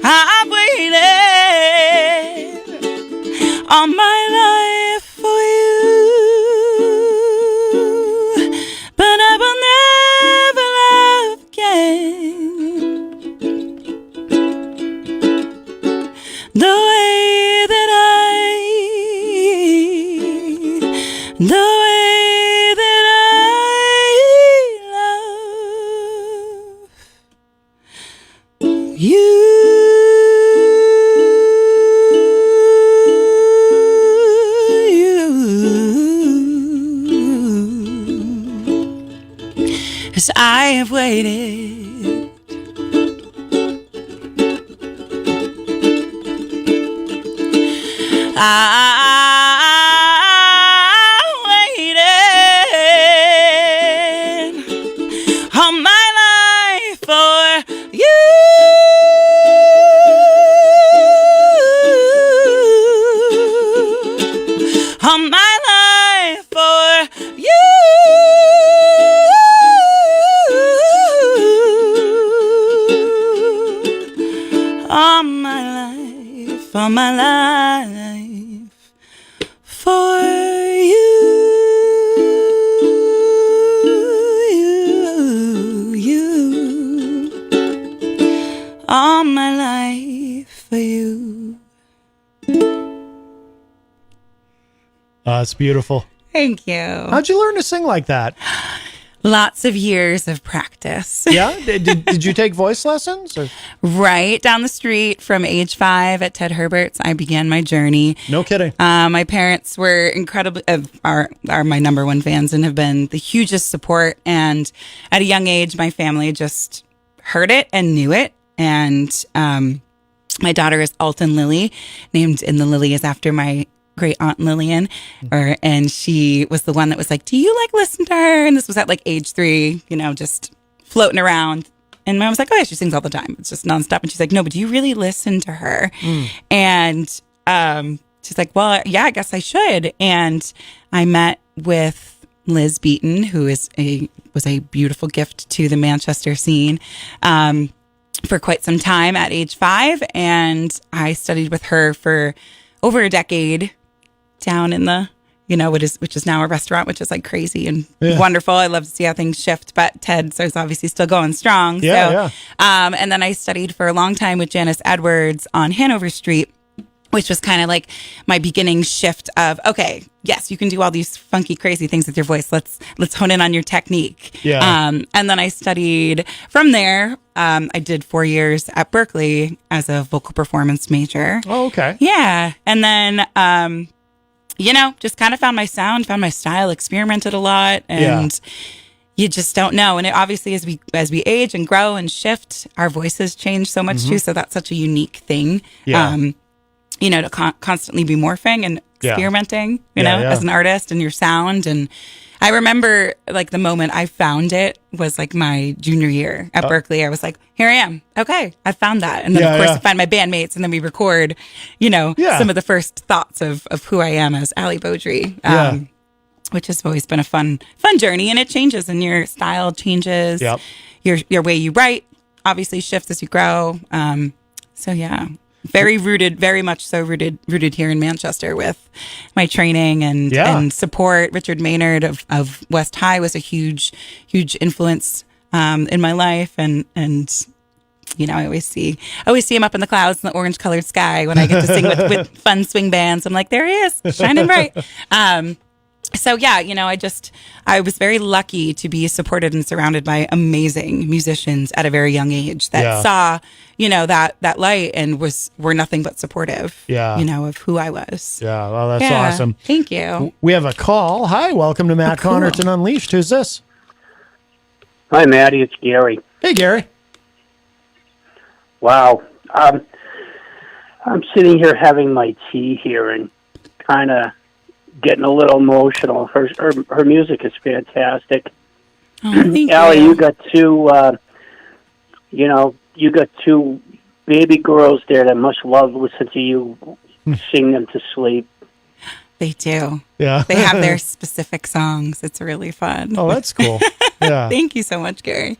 Speaker 14: I've waited all my life for you, but I will never love again the way that I love you. As I have waited waited all my life for you. All my life for you. All my life for you. All my life for you.
Speaker 3: It's beautiful.
Speaker 14: Thank you.
Speaker 3: How'd you learn to sing like that?
Speaker 14: Lots of years of practice.
Speaker 3: Yeah? Did you take voice lessons? Or?
Speaker 14: Right down the street from age 5 at Ted Herbert's, I began my journey.
Speaker 3: No kidding.
Speaker 14: My parents were incredibly, are my number one fans and have been the hugest support. And at a young age, my family just heard it and knew it. And my daughter is Alton Lily, and the Lily is after my great aunt Lillian, and she was the one that was like, do you listen to her? And this was at age 3, just floating around. And Mom was like, oh yeah, she sings all the time. It's just nonstop. And she's like, no, but do you really listen to her? And she's like, well, yeah, I guess I should. And I met with Liz Beaton, who was a beautiful gift to the Manchester scene, for quite some time at age 5. And I studied with her for over a decade down in the, which is now a restaurant, which is crazy and wonderful. I love to see how things shift, but Ted is obviously still going strong.
Speaker 3: Yeah.
Speaker 14: And then I studied for a long time with Janice Edwards on Hanover Street, which was kind of my beginning shift of, okay, yes, you can do all these funky, crazy things with your voice. Let's hone in on your technique.
Speaker 3: Yeah.
Speaker 14: And then I studied from there. I did 4 years at Berkeley as a vocal performance major.
Speaker 3: Oh, okay.
Speaker 14: Yeah. And then, just kind of found my sound, found my style, experimented a lot. And you just don't know. And it obviously, as we age and grow and shift, our voices change so much too. So that's such a unique thing.
Speaker 3: Yeah.
Speaker 14: To constantly be morphing and experimenting, as an artist and your sound. And I remember the moment I found it was my junior year at Berkeley. I was like, here I am. Okay, I found that. And then of course I find my bandmates and then we record, some of the first thoughts of who I am as Allie Beaudry, which has always been a fun journey. And it changes and your style changes.
Speaker 3: Yep.
Speaker 14: Your way you write obviously shifts as you grow. So yeah. Very much so rooted here in Manchester with my training and support. Richard Maynard of West High was a huge influence in my life, and I always see him up in the clouds in the orange colored sky when I get to sing with fun swing bands. I'm like, there he is, shining bright. So yeah, I was very lucky to be supported and surrounded by amazing musicians at a very young age that saw, that light and were nothing but supportive, of who I was.
Speaker 3: Yeah. Well, that's awesome.
Speaker 14: Thank you.
Speaker 3: We have a call. Hi, welcome to Matt Connarton Unleashed. Who's this?
Speaker 15: Hi, Maddie. It's Gary.
Speaker 3: Hey, Gary.
Speaker 15: Wow. I'm sitting here having my tea here and kind of getting a little emotional. Her music is fantastic.
Speaker 14: Oh, thank
Speaker 15: Allie,
Speaker 14: you.
Speaker 15: you got two baby girls there that must love listen to you sing them to sleep.
Speaker 14: They do.
Speaker 3: Yeah.
Speaker 14: They have their specific songs. It's really fun.
Speaker 3: Oh, that's cool. Yeah.
Speaker 14: Thank you so much, Gary.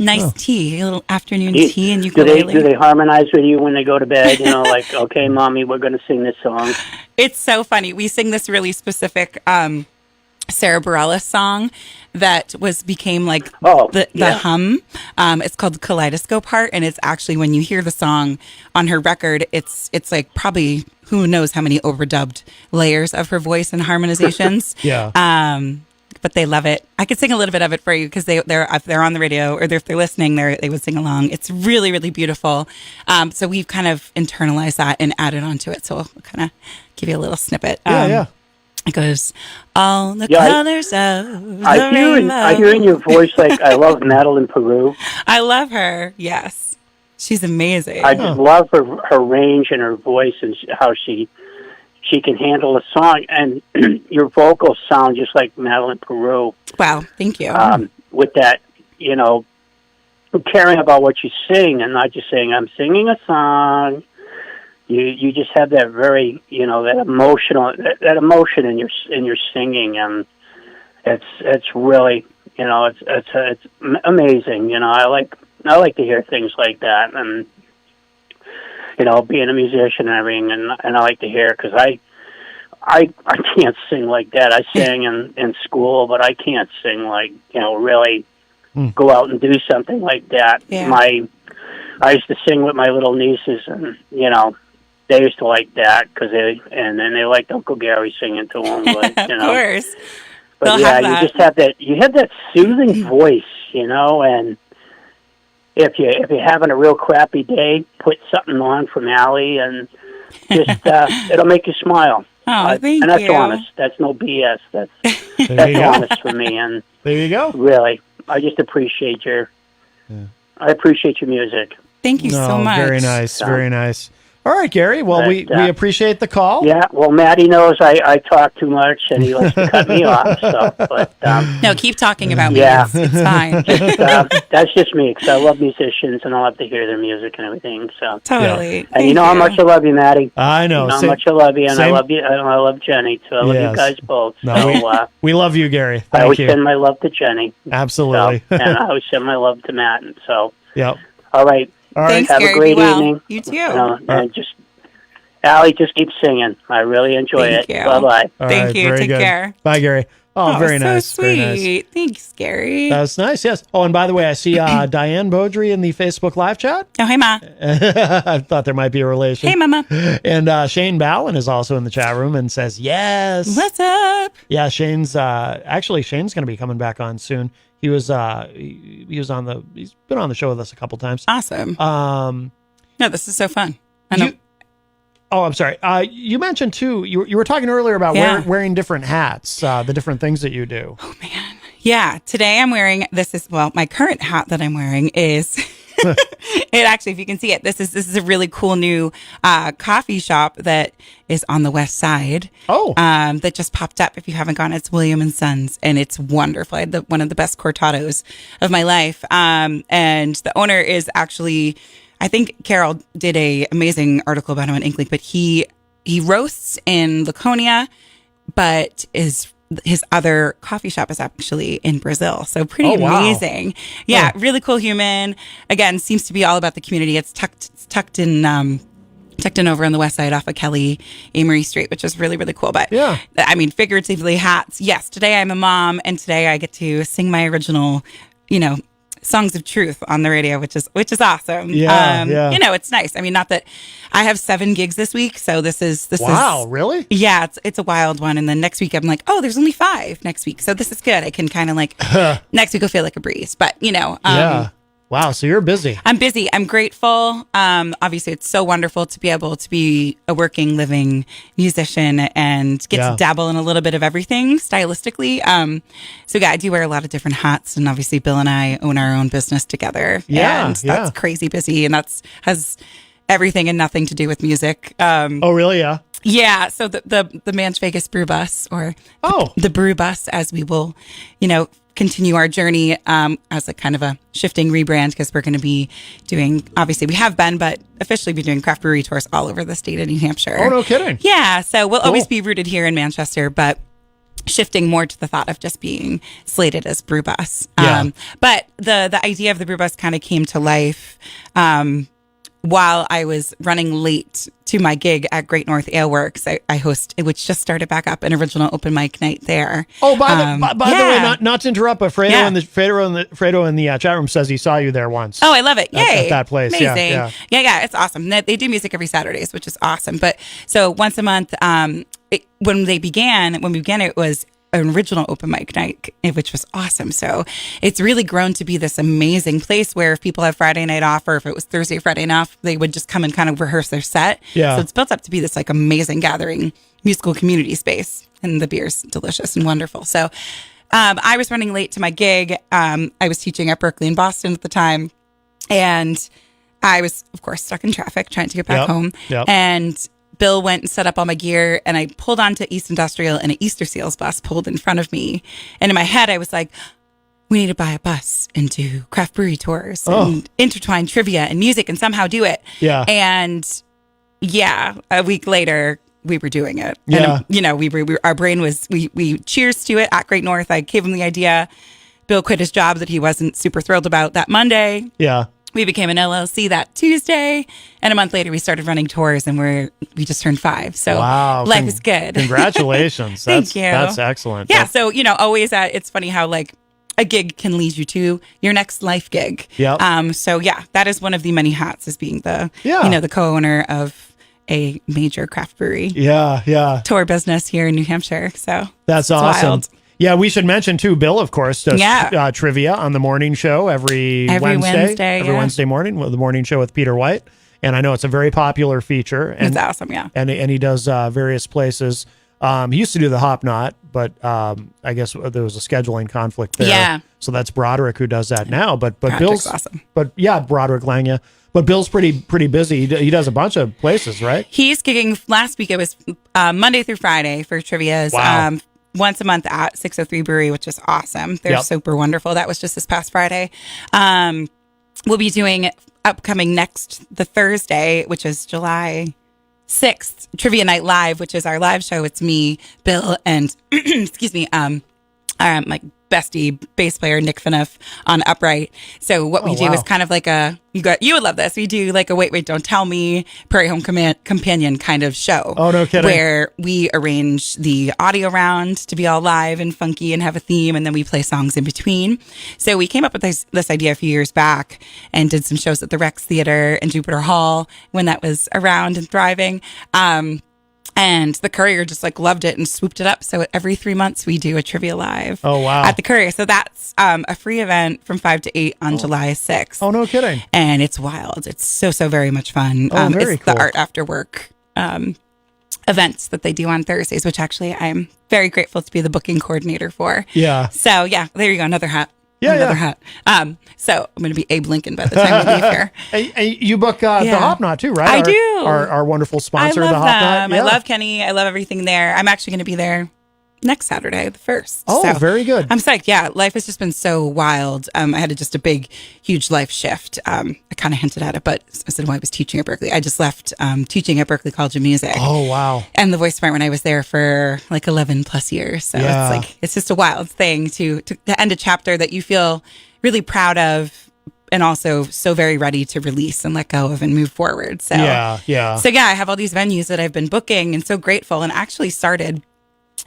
Speaker 14: Nice tea, a little afternoon
Speaker 15: Do-
Speaker 14: tea and
Speaker 15: Do
Speaker 14: ukulele.
Speaker 15: they harmonize with you when they go to bed? Okay, Mommy, we're going to sing this song.
Speaker 14: It's so funny. We sing this really specific Sarah Bareilles song that became the hum. It's called Kaleidoscope Heart, and it's actually, when you hear the song on her record, it's probably who knows how many overdubbed layers of her voice and harmonizations. But they love it. I could sing a little bit of it for you because they're if they're on the radio or if they're listening, they would sing along. It's really, really beautiful. So we've kind of internalized that and added onto it. So we'll kind of give you a little snippet. It goes, all the colors of
Speaker 15: I hear in your voice I love Madeline Peru.
Speaker 14: I love her. Yes, she's amazing.
Speaker 15: I just love her range and her voice and how she she can handle a song, and your vocals sound just like Madeline Peru.
Speaker 14: Wow, thank you.
Speaker 15: With that, caring about what you sing and not just saying, I'm singing a song. You just have that very, that emotion in your singing, and it's really, it's amazing. I like to hear things like that, and being a musician and everything, and I like to hear, because I can't sing like that. I sang in school, but I can't sing like, really go out and do something like that.
Speaker 14: Yeah.
Speaker 15: I used to sing with my little nieces, and they used to like that because then they liked Uncle Gary singing to them. But,
Speaker 14: Of course.
Speaker 15: But
Speaker 14: They'll
Speaker 15: yeah,
Speaker 14: have that.
Speaker 15: you just have that. You have that soothing voice, and if you're having a real crappy day, put something on from Allie, and just it'll make you smile.
Speaker 14: Oh, thank
Speaker 15: and that's
Speaker 14: you.
Speaker 15: honest. That's no BS. That's
Speaker 3: There you go.
Speaker 15: honest for me. And
Speaker 3: There you go.
Speaker 15: really, I just appreciate I appreciate your music.
Speaker 14: Thank you so much.
Speaker 3: Very nice.
Speaker 15: So-
Speaker 3: Very nice. All right, Gary. Well,
Speaker 15: But,
Speaker 3: we appreciate the call.
Speaker 15: Yeah, well, Maddie knows I talk too much, and he likes to cut me off. So, but
Speaker 14: No, keep talking about me.
Speaker 15: Yeah.
Speaker 14: It's fine.
Speaker 15: that's just me, because I love musicians and I love to hear their music and everything. So
Speaker 14: Totally.
Speaker 15: and you know how much I love you, Maddie.
Speaker 3: I know.
Speaker 15: You know how
Speaker 3: Same-
Speaker 15: much I love you, and I
Speaker 3: same-
Speaker 15: love you, and I love Jenny too. I love
Speaker 3: Yes.
Speaker 15: you guys both.
Speaker 3: No,
Speaker 15: So
Speaker 3: we love you, Gary.
Speaker 15: I
Speaker 3: Thank
Speaker 15: always
Speaker 3: you.
Speaker 15: send my love to Jenny.
Speaker 3: Absolutely.
Speaker 15: So, and I always send my love to Matt. And so,
Speaker 3: Yep.
Speaker 15: all right.
Speaker 3: All right.
Speaker 14: Thanks,
Speaker 15: Have
Speaker 14: Gary.
Speaker 15: a great
Speaker 14: Be well.
Speaker 15: evening.
Speaker 14: You too.
Speaker 15: And just, Allie, just keep singing. I really enjoy
Speaker 14: Thank
Speaker 15: it.
Speaker 14: you.
Speaker 15: Bye-bye.
Speaker 3: All
Speaker 14: Thank
Speaker 3: right,
Speaker 14: you.
Speaker 3: very
Speaker 14: Take
Speaker 3: good.
Speaker 14: care.
Speaker 3: Bye, Gary. Oh, very
Speaker 14: so
Speaker 3: nice. Very nice.
Speaker 14: sweet. Thanks, Gary.
Speaker 3: That was nice. Yes. Oh, and by the way, I see Diane Beaudry in the Facebook live chat.
Speaker 14: Oh, hey, Ma.
Speaker 3: I thought there might be a relation.
Speaker 14: Hey, Mama.
Speaker 3: And Shane Ballin is also in the chat room and says yes.
Speaker 14: What's up?
Speaker 3: Yeah, Shane's Shane's going to be coming back on soon. He was he was on he's been on the show with us a couple times.
Speaker 14: Awesome. No, this is so fun. I know.
Speaker 3: Oh, I'm sorry. You mentioned too. You were talking earlier about
Speaker 14: Yeah.
Speaker 3: wearing different hats, the different things that you do.
Speaker 14: Oh man, yeah. Today I'm wearing my current hat that I'm wearing is. It actually, if you can see it, this is a really cool new coffee shop that is on the west side.
Speaker 3: Oh,
Speaker 14: that just popped up. If you haven't gone, it's William and Sons, and it's wonderful. I had one of the best cortados of my life. And the owner is actually, I think Carol did a amazing article about him on Inklink, but he roasts in Laconia, but his other coffee shop is actually in Brazil. So pretty amazing. Yeah. Really cool human. Again, seems to be all about the community. It's tucked in over on the west side off of Kelly Amory Street, which is really, really cool. But
Speaker 3: yeah,
Speaker 14: I mean, figuratively hats. Yes. Today I'm a mom, and today I get to sing my original, songs of truth on the radio, which is awesome.
Speaker 3: Yeah, yeah.
Speaker 14: It's nice. I mean, not that I have 7 gigs this week, so this is
Speaker 3: wow, really?
Speaker 14: Yeah, it's a wild one. And then next week I'm like, oh, there's only 5 next week, so this is good. I can kind of like next week will feel like a breeze, but
Speaker 3: yeah. Wow, so you're busy.
Speaker 14: I'm busy. I'm grateful. Obviously, it's so wonderful to be able to be a working, living musician and get to dabble in a little bit of everything stylistically. So yeah, I do wear a lot of different hats, and obviously Bill and I own our own business together.
Speaker 3: Yeah,
Speaker 14: and that's crazy busy, and has everything and nothing to do with music.
Speaker 3: Oh, really? Yeah.
Speaker 14: Yeah. So the Manch Vegas Brew Bus, or the Brew Bus, as we will, continue our journey as a kind of a shifting rebrand, because we're going to be doing, obviously we have been, but officially be doing craft brewery tours all over the state of New Hampshire.
Speaker 3: Oh, no kidding.
Speaker 14: Yeah. So we'll always be rooted here in Manchester, but shifting more to the thought of just being slated as Brew Bus.
Speaker 3: Yeah.
Speaker 14: But the idea of the Brew Bus kind of came to life while I was running late to my gig at Great North Ale Works. I host, which just started back up, an original open mic night there.
Speaker 3: Oh, by the way, not to interrupt, but Fredo in the chat room says he saw you there once.
Speaker 14: Oh, I love it! Yay,
Speaker 3: at that place.
Speaker 14: Amazing.
Speaker 3: Yeah,
Speaker 14: it's awesome. They do music every Saturdays, which is awesome. But so once a month, when we began, it was an original open mic night, which was awesome. So it's really grown to be this amazing place where if people have Friday night off, or if it was Thursday, Friday night off, they would just come and kind of rehearse their set.
Speaker 3: Yeah.
Speaker 14: So it's built up to be this like amazing gathering musical community space, and the beer's delicious and wonderful. So I was running late to my gig. I was teaching at Berkeley in Boston at the time, and I was, of course, stuck in traffic trying to get back home.
Speaker 3: Yep.
Speaker 14: And Bill went and set up all my gear, and I pulled onto East Industrial, and an Easter Seals bus pulled in front of me. And in my head, I was like, we need to buy a bus and do craft brewery tours and intertwine trivia and music and somehow do it.
Speaker 3: Yeah.
Speaker 14: And a week later, we were doing it.
Speaker 3: Yeah.
Speaker 14: And, our brain was, we cheers to it at Great North. I gave him the idea. Bill quit his job that he wasn't super thrilled about that Monday.
Speaker 3: Yeah.
Speaker 14: We became an LLC that Tuesday, and a month later we started running tours, and we just turned 5. So life is good.
Speaker 3: Congratulations.
Speaker 14: Thank you.
Speaker 3: That's excellent.
Speaker 14: Yeah. So, always it's funny how like a gig can lead you to your next life gig.
Speaker 3: Yep.
Speaker 14: So that is one of the many hats, as being the co-owner of a major craft brewery.
Speaker 3: Yeah.
Speaker 14: Tour business here in New Hampshire. So
Speaker 3: that's awesome. Wild. Yeah, we should mention too, Bill, of course, does trivia on the morning show every Wednesday. Every Wednesday morning, the morning show with Peter White. And I know it's a very popular feature. And,
Speaker 14: it's awesome, yeah.
Speaker 3: And he does various places. He used to do the Hop Knot, but I guess there was a scheduling conflict there.
Speaker 14: Yeah.
Speaker 3: So that's Broderick who does that now. But
Speaker 14: Broderick's
Speaker 3: Bill's
Speaker 14: awesome.
Speaker 3: But yeah, Broderick Langya. But Bill's pretty busy. He does a bunch of places, right?
Speaker 14: He's gigging last week. It was Monday through Friday for trivias.
Speaker 3: Wow.
Speaker 14: Once a month at 603 Brewery, which is awesome. They're super wonderful. That was just this past Friday. We'll be doing upcoming the Thursday, which is July 6th, Trivia Night Live, which is our live show. It's me, Bill, and excuse me, my bestie bass player Nick Finuff on upright. So what we do is kind of like you would love this. We do like a Wait, Don't Tell Me Prairie Home Companion kind of show.
Speaker 3: Oh, no kidding.
Speaker 14: Where we arrange the audio round to be all live and funky and have a theme, and then we play songs in between. So we came up with this idea a few years back and did some shows at the Rex Theater and Jupiter Hall when that was around and thriving. And the Courier just loved it and swooped it up. So every 3 months we do a trivia live.
Speaker 3: Oh, wow.
Speaker 14: At the Courier. So that's a free event from 5 to 8 on July 6th.
Speaker 3: Oh, no kidding.
Speaker 14: And it's wild. It's so very much fun.
Speaker 3: Very
Speaker 14: it's
Speaker 3: cool.
Speaker 14: the Art After Work events that they do on Thursdays, which actually I'm very grateful to be the booking coordinator for.
Speaker 3: Yeah.
Speaker 14: So there you go. Another hat.
Speaker 3: Yeah,
Speaker 14: another hat. So I'm going to be Abe Lincoln by the time we leave here.
Speaker 3: Hey, you book the Hop Knot too, right?
Speaker 14: I do.
Speaker 3: Our wonderful sponsor,
Speaker 14: I love
Speaker 3: the Hop Knot.
Speaker 14: them. I love Kenny. I love everything there. I'm actually going to be there next Saturday, the 1st.
Speaker 3: Oh,
Speaker 14: so
Speaker 3: very good.
Speaker 14: I'm psyched. Yeah, life has just been so wild. I had just a big, huge life shift. I kind of hinted at it, but I said, I was teaching at Berkeley. I just left teaching at Berkeley College of Music.
Speaker 3: Oh, wow.
Speaker 14: And the voice department, I was there for 11 plus years. So it's just a wild thing to end a chapter that you feel really proud of, and also so very ready to release and let go of and move forward. So
Speaker 3: yeah.
Speaker 14: So I have all these venues that I've been booking, and so grateful, and actually started,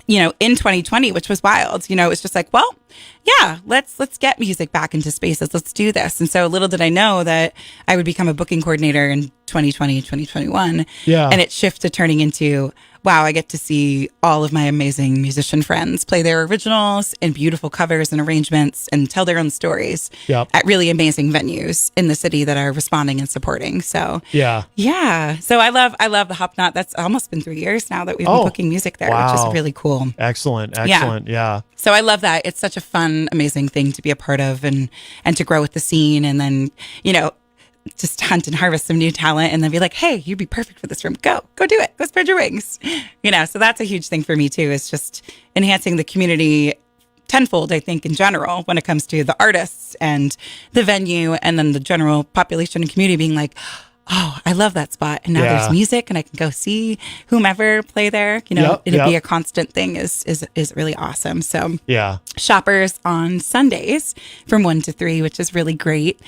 Speaker 14: in 2020, which was wild. It's just let's get music back into spaces. Let's do this. And so little did I know that I would become a booking coordinator in 2020, 2021.
Speaker 3: Yeah.
Speaker 14: And it shifted, turning into, wow, I get to see all of my amazing musician friends play their originals and beautiful covers and arrangements and tell their own stories at really amazing venues in the city that are responding and supporting. So yeah. So I love the Hop Knot. That's almost been 3 years now that we've been booking music there, which is really cool.
Speaker 3: Excellent. Yeah.
Speaker 14: So I love that. It's such a fun, amazing thing to be a part of and to grow with the scene, and then, just hunt and harvest some new talent, and then be like, hey, you'd be perfect for this room. Go do it. Go spread your wings. So that's a huge thing for me too, is just enhancing the community tenfold, I think, in general, when it comes to the artists and the venue, and then the general population and community being like, oh, I love that spot. And now there's music, and I can go see whomever play there. It'd be a constant thing is really awesome. So shoppers on Sundays from 1 to 3, which is really great.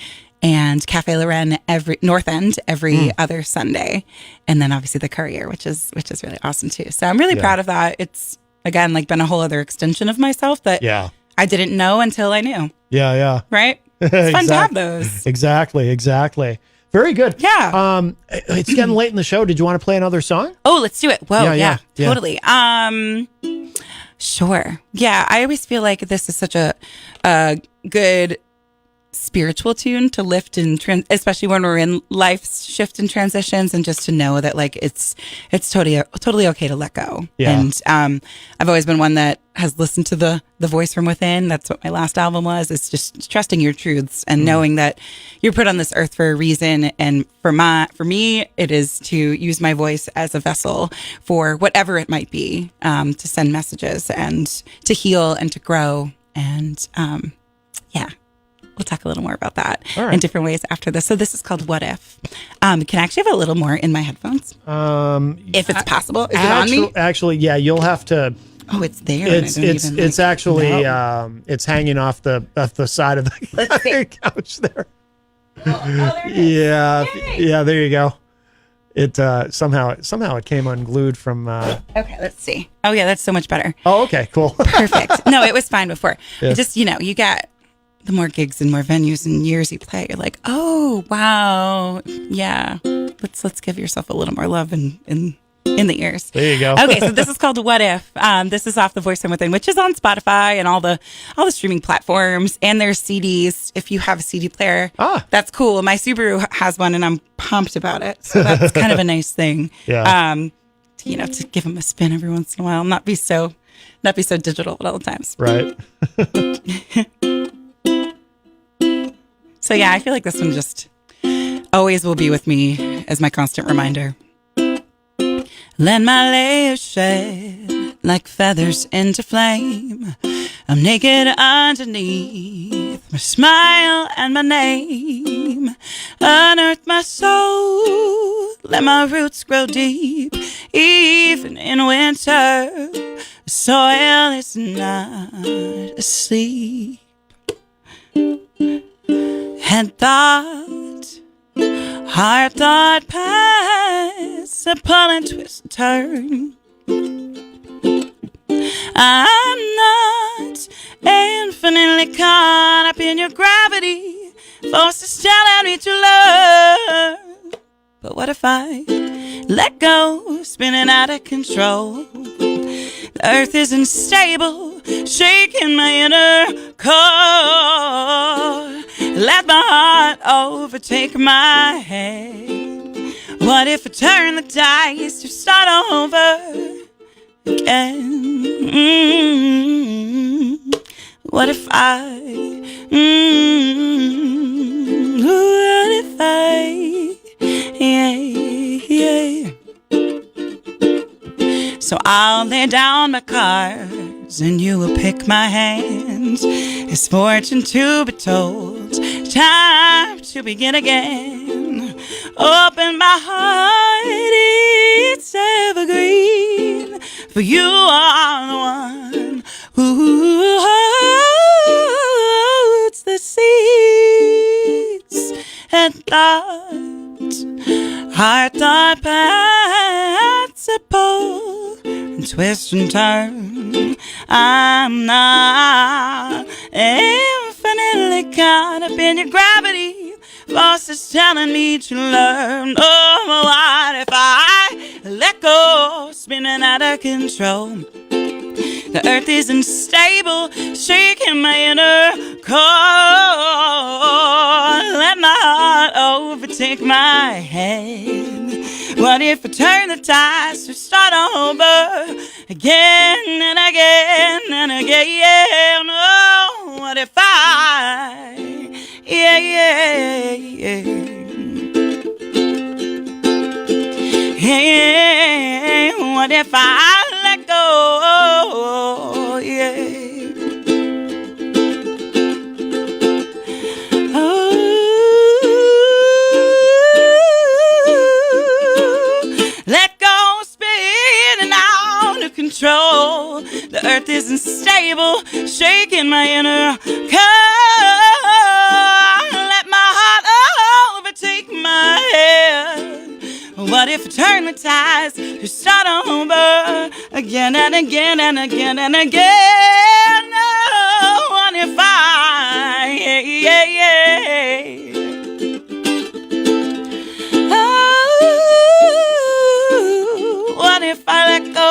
Speaker 14: And Cafe Lorraine North End every other Sunday. And then obviously the Courier, which is really awesome too. So I'm really proud of that. It's, again, been a whole other extension of myself that I didn't know until I knew.
Speaker 3: Yeah.
Speaker 14: Right? It's fun to have those.
Speaker 3: Exactly. Very good.
Speaker 14: Yeah.
Speaker 3: It's getting late in the show. Did you want to play another song?
Speaker 14: Oh, let's do it. Whoa, yeah.
Speaker 3: Totally.
Speaker 14: Sure. Yeah. I always feel like this is such a good spiritual tune to lift and especially when we're in life's shift and transitions, and just to know that like it's totally okay to let go.
Speaker 3: Yeah.
Speaker 14: And I've always been one that has listened to the voice from within. That's what my last album was. It's just trusting your truths and knowing that you're put on this earth for a reason. And for me, it is to use my voice as a vessel for whatever it might be, to send messages and to heal and to grow. And yeah. We'll talk a little more about that in different ways after this. So this is called What If. Can I actually have a little more in my headphones? If it's possible. Is it on me?
Speaker 3: Actually, yeah, you'll have to.
Speaker 14: Oh, it's there.
Speaker 3: It's actually it's hanging off the side of the couch there. Yeah, there you go. It somehow it came unglued from.
Speaker 14: Okay, let's see. Oh yeah, that's so much better.
Speaker 3: Oh, okay, cool.
Speaker 14: Perfect. No, it was fine before.
Speaker 3: Yeah.
Speaker 14: Just you got the more gigs and more venues and years you play, you're like, oh wow, yeah. Let's give yourself a little more love in the ears.
Speaker 3: There you go.
Speaker 14: Okay, so this is called What If. This is off the Voice from Within, which is on Spotify and all the streaming platforms, and there's CDs. If you have a CD player, that's cool. My Subaru has one, and I'm pumped about it. So that's kind of a nice thing.
Speaker 3: Yeah.
Speaker 14: To give them a spin every once in a while, not be so digital at all times.
Speaker 3: Right.
Speaker 14: So yeah, I feel like this one just always will be with me as my constant reminder. Let my layers shed like feathers into flame. I'm naked underneath my smile and my name. Unearth my soul, let my roots grow deep. Even in winter, the soil is not asleep. Head thought, heart thought, pass, a pull and twist and turn. I'm not infinitely caught up in your gravity, forces telling me to learn. But what if I let go, spinning out of control? The earth is unstable, shaking my inner core. Let my heart overtake my head. What if I turn the dice to start over again? What if yeah. So I'll lay down my cards and you will pick my hand. It's fortune to be told, time to begin again. Open my heart, it's evergreen. For you are the one who holds the seeds and thoughts. Heart thought paths a pull and twist and turn. I'm not infinitely caught up in your gravity, forces telling me to learn. Oh, what if I let go, spinning out of control? The earth is unstable, shaking my inner core. Let my heart overtake my head. What if I turn the tides to start over again and again and again? Oh, what if what if I let go? Yeah. Let go, spinning out of control. The earth is unstable, shaking my inner core. Let my heart overtake my head. What if I turn the tides to start over again and again and again and again? Oh, what if oh, what if I let go?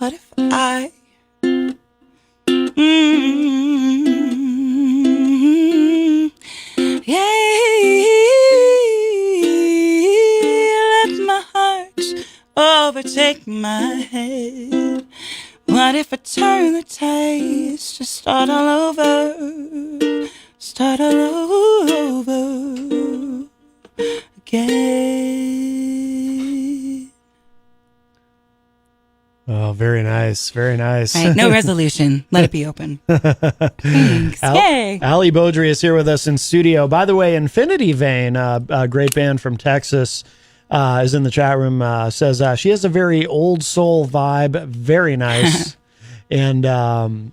Speaker 14: What if I let my heart overtake my head? What if I turn the taste to start all over? Start all over again.
Speaker 3: Oh, very nice. Very nice.
Speaker 14: Right, no resolution. Let it be open. Thanks. Yay.
Speaker 3: Allie Beaudry is here with us in studio. By the way, Infinity Vein, a great band from Texas, is in the chat room, says she has a very old soul vibe. Very nice. And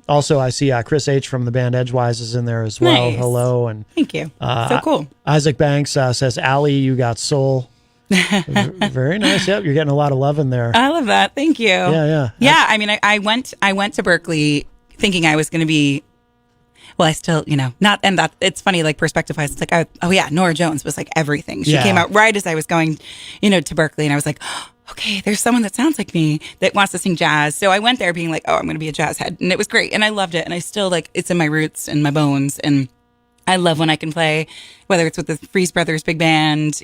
Speaker 3: also, I see Chris H. from the band Edgewise is in there as well.
Speaker 14: Nice.
Speaker 3: Hello. And
Speaker 14: thank you. So cool.
Speaker 3: Isaac Banks says, Allie, you got soul. Very nice. Yep, you're getting a lot of love in there.
Speaker 14: I love that. Thank you.
Speaker 3: Yeah.
Speaker 14: I mean, I went to Berkeley thinking I was going to be. Well, I still, not, and that it's funny, like perspective wise, it's like, Nora Jones was like everything. She came out right as I was going, to Berkeley, and I was like, okay, there's someone that sounds like me that wants to sing jazz. So I went there being like, oh, I'm going to be a jazz head, and it was great, and I loved it, and I still it's in my roots and my bones, and I love when I can play, whether it's with the Freeze Brothers big band,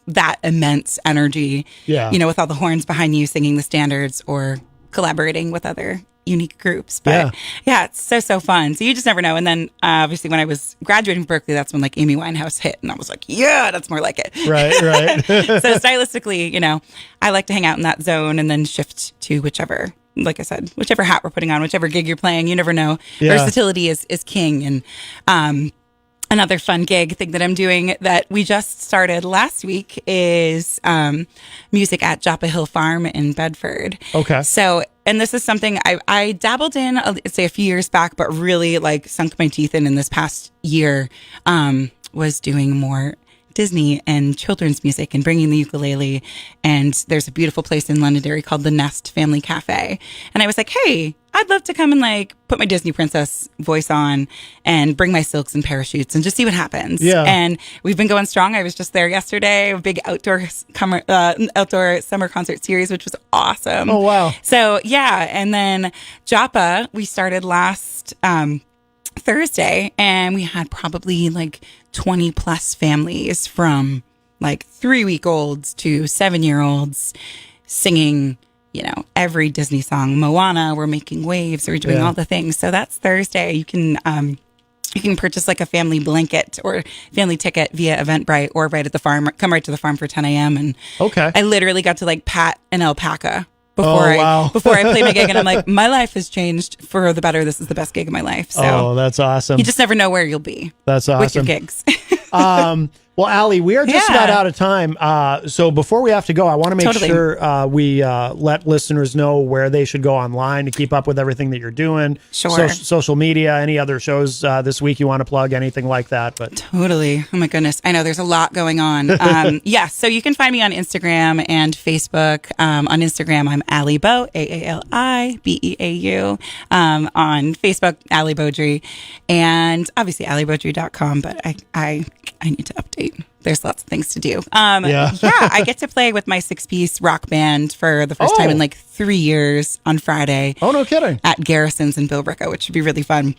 Speaker 14: that immense energy, with all the horns behind you singing the standards or collaborating with other unique groups. But it's so fun. So you just never know. And then obviously when I was graduating from Berkeley, that's when like Amy Winehouse hit, and I was like, yeah, that's more like it.
Speaker 3: Right.
Speaker 14: So stylistically, I like to hang out in that zone and then shift to whichever, like I said, whichever hat we're putting on, whichever gig you're playing. You never know. Versatility is king. And another fun gig thing that I'm doing that we just started last week is music at Joppa Hill Farm in Bedford.
Speaker 3: Okay.
Speaker 14: So, and this is something I dabbled in, say a few years back, but really like sunk my teeth in this past year, was doing more Disney and children's music and bringing the ukulele. And there's a beautiful place in Londonderry called the Nest Family Cafe. And I was like, hey, I'd love to come and like put my Disney princess voice on and bring my silks and parachutes and just see what happens.
Speaker 3: Yeah.
Speaker 14: And we've been going strong. I was just there yesterday, a big outdoor summer concert series, which was awesome.
Speaker 3: Oh, wow.
Speaker 14: So yeah. And then Joppa, we started last Thursday, and we had probably like 20 plus families from like 3-week-olds to 7-year-olds singing, every Disney song. Moana, We're Making Waves, we're doing all the things. So that's Thursday. You can purchase like a family blanket or family ticket via Eventbrite or right at the farm. Come right to the farm for 10 a.m. And I literally got to like pat an alpaca before I played my gig, and I'm like, my life has changed for the better. This is the best gig of my life. So
Speaker 3: that's awesome.
Speaker 14: You just never know where you'll be.
Speaker 3: That's awesome.
Speaker 14: With your gigs.
Speaker 3: Well, Allie, we are just about out of time. So before we have to go, I want to make sure we let listeners know where they should go online to keep up with everything that you're doing.
Speaker 14: Sure.
Speaker 3: Social media, any other shows this week you want to plug, anything like that. But
Speaker 14: totally. Oh my goodness. I know there's a lot going on. Yes. So you can find me on Instagram and Facebook. On Instagram, I'm Allie Beau, AALIBEAU. On Facebook, Allie Beaudry, and obviously AllieBeaudry.com. But I need to update. There's lots of things to do. I get to play with my 6-piece rock band for the first time in like 3 years on Friday.
Speaker 3: Oh, no kidding.
Speaker 14: At Garrison's in Billerica, which would be really fun.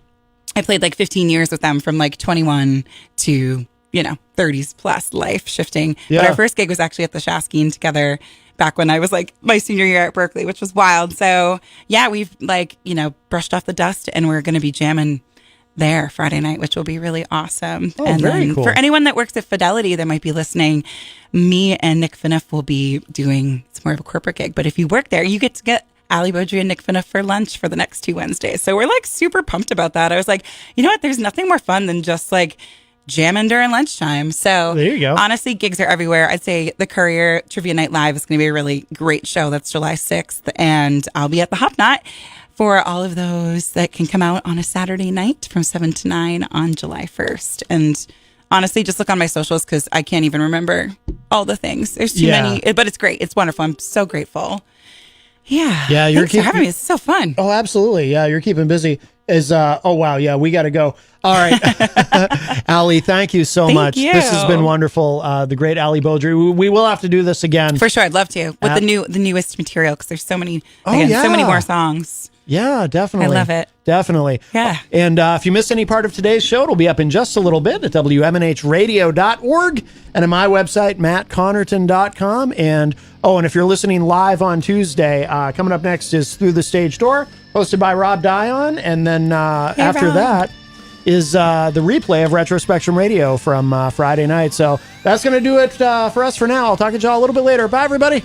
Speaker 14: I played like 15 years with them from like 21 to, 30s plus, life shifting.
Speaker 3: Yeah.
Speaker 14: But our first gig was actually at the Shaskeen together back when I was like my senior year at Berkeley, which was wild. So yeah, we've like, brushed off the dust, and we're going to be jamming there Friday night, which will be really awesome.
Speaker 3: Oh,
Speaker 14: and
Speaker 3: very
Speaker 14: then
Speaker 3: cool.
Speaker 14: For anyone that works at Fidelity that might be listening, me and Nick Fineff will be doing, it's more of a corporate gig, but if you work there, you get to get Allie Beaudry and Nick Fineff for lunch for the next 2 Wednesdays. So we're like super pumped about that. I was like, you know what? There's nothing more fun than just like jamming during lunchtime. So
Speaker 3: there you go.
Speaker 14: Honestly, gigs are everywhere. I'd say the Courier Trivia Night Live is going to be a really great show. That's July 6th. And I'll be at the Hop Knot for all of those that can come out on a Saturday night from 7 to 9 on July 1st. And honestly, just look on my socials because I can't even remember all the things. There's too many, but it's great. It's wonderful. I'm so grateful. Yeah.
Speaker 3: Yeah.
Speaker 14: Thanks for having me. It's so fun.
Speaker 3: Oh, absolutely. Yeah. You're keeping busy. is oh wow, yeah, we got to go. All right. Allie, thank you so much.
Speaker 14: you.
Speaker 3: This has been wonderful. The great Allie Beaudry. We will have to do this again.
Speaker 14: For sure, I'd love to with the newest material because there's so many so many more songs.
Speaker 3: Yeah, definitely.
Speaker 14: I love it.
Speaker 3: Definitely.
Speaker 14: Yeah.
Speaker 3: And if you missed any part of today's show, it'll be up in just a little bit at WMNHradio.org and at my website, mattconnarton.com. And if you're listening live on Tuesday, coming up next is Through the Stage Door, hosted by Rob Dion. And then after
Speaker 14: Rob.
Speaker 3: that is the replay of Retro Spectrum Radio from Friday night. So that's going to do it for us for now. I'll talk to y'all a little bit later. Bye, everybody.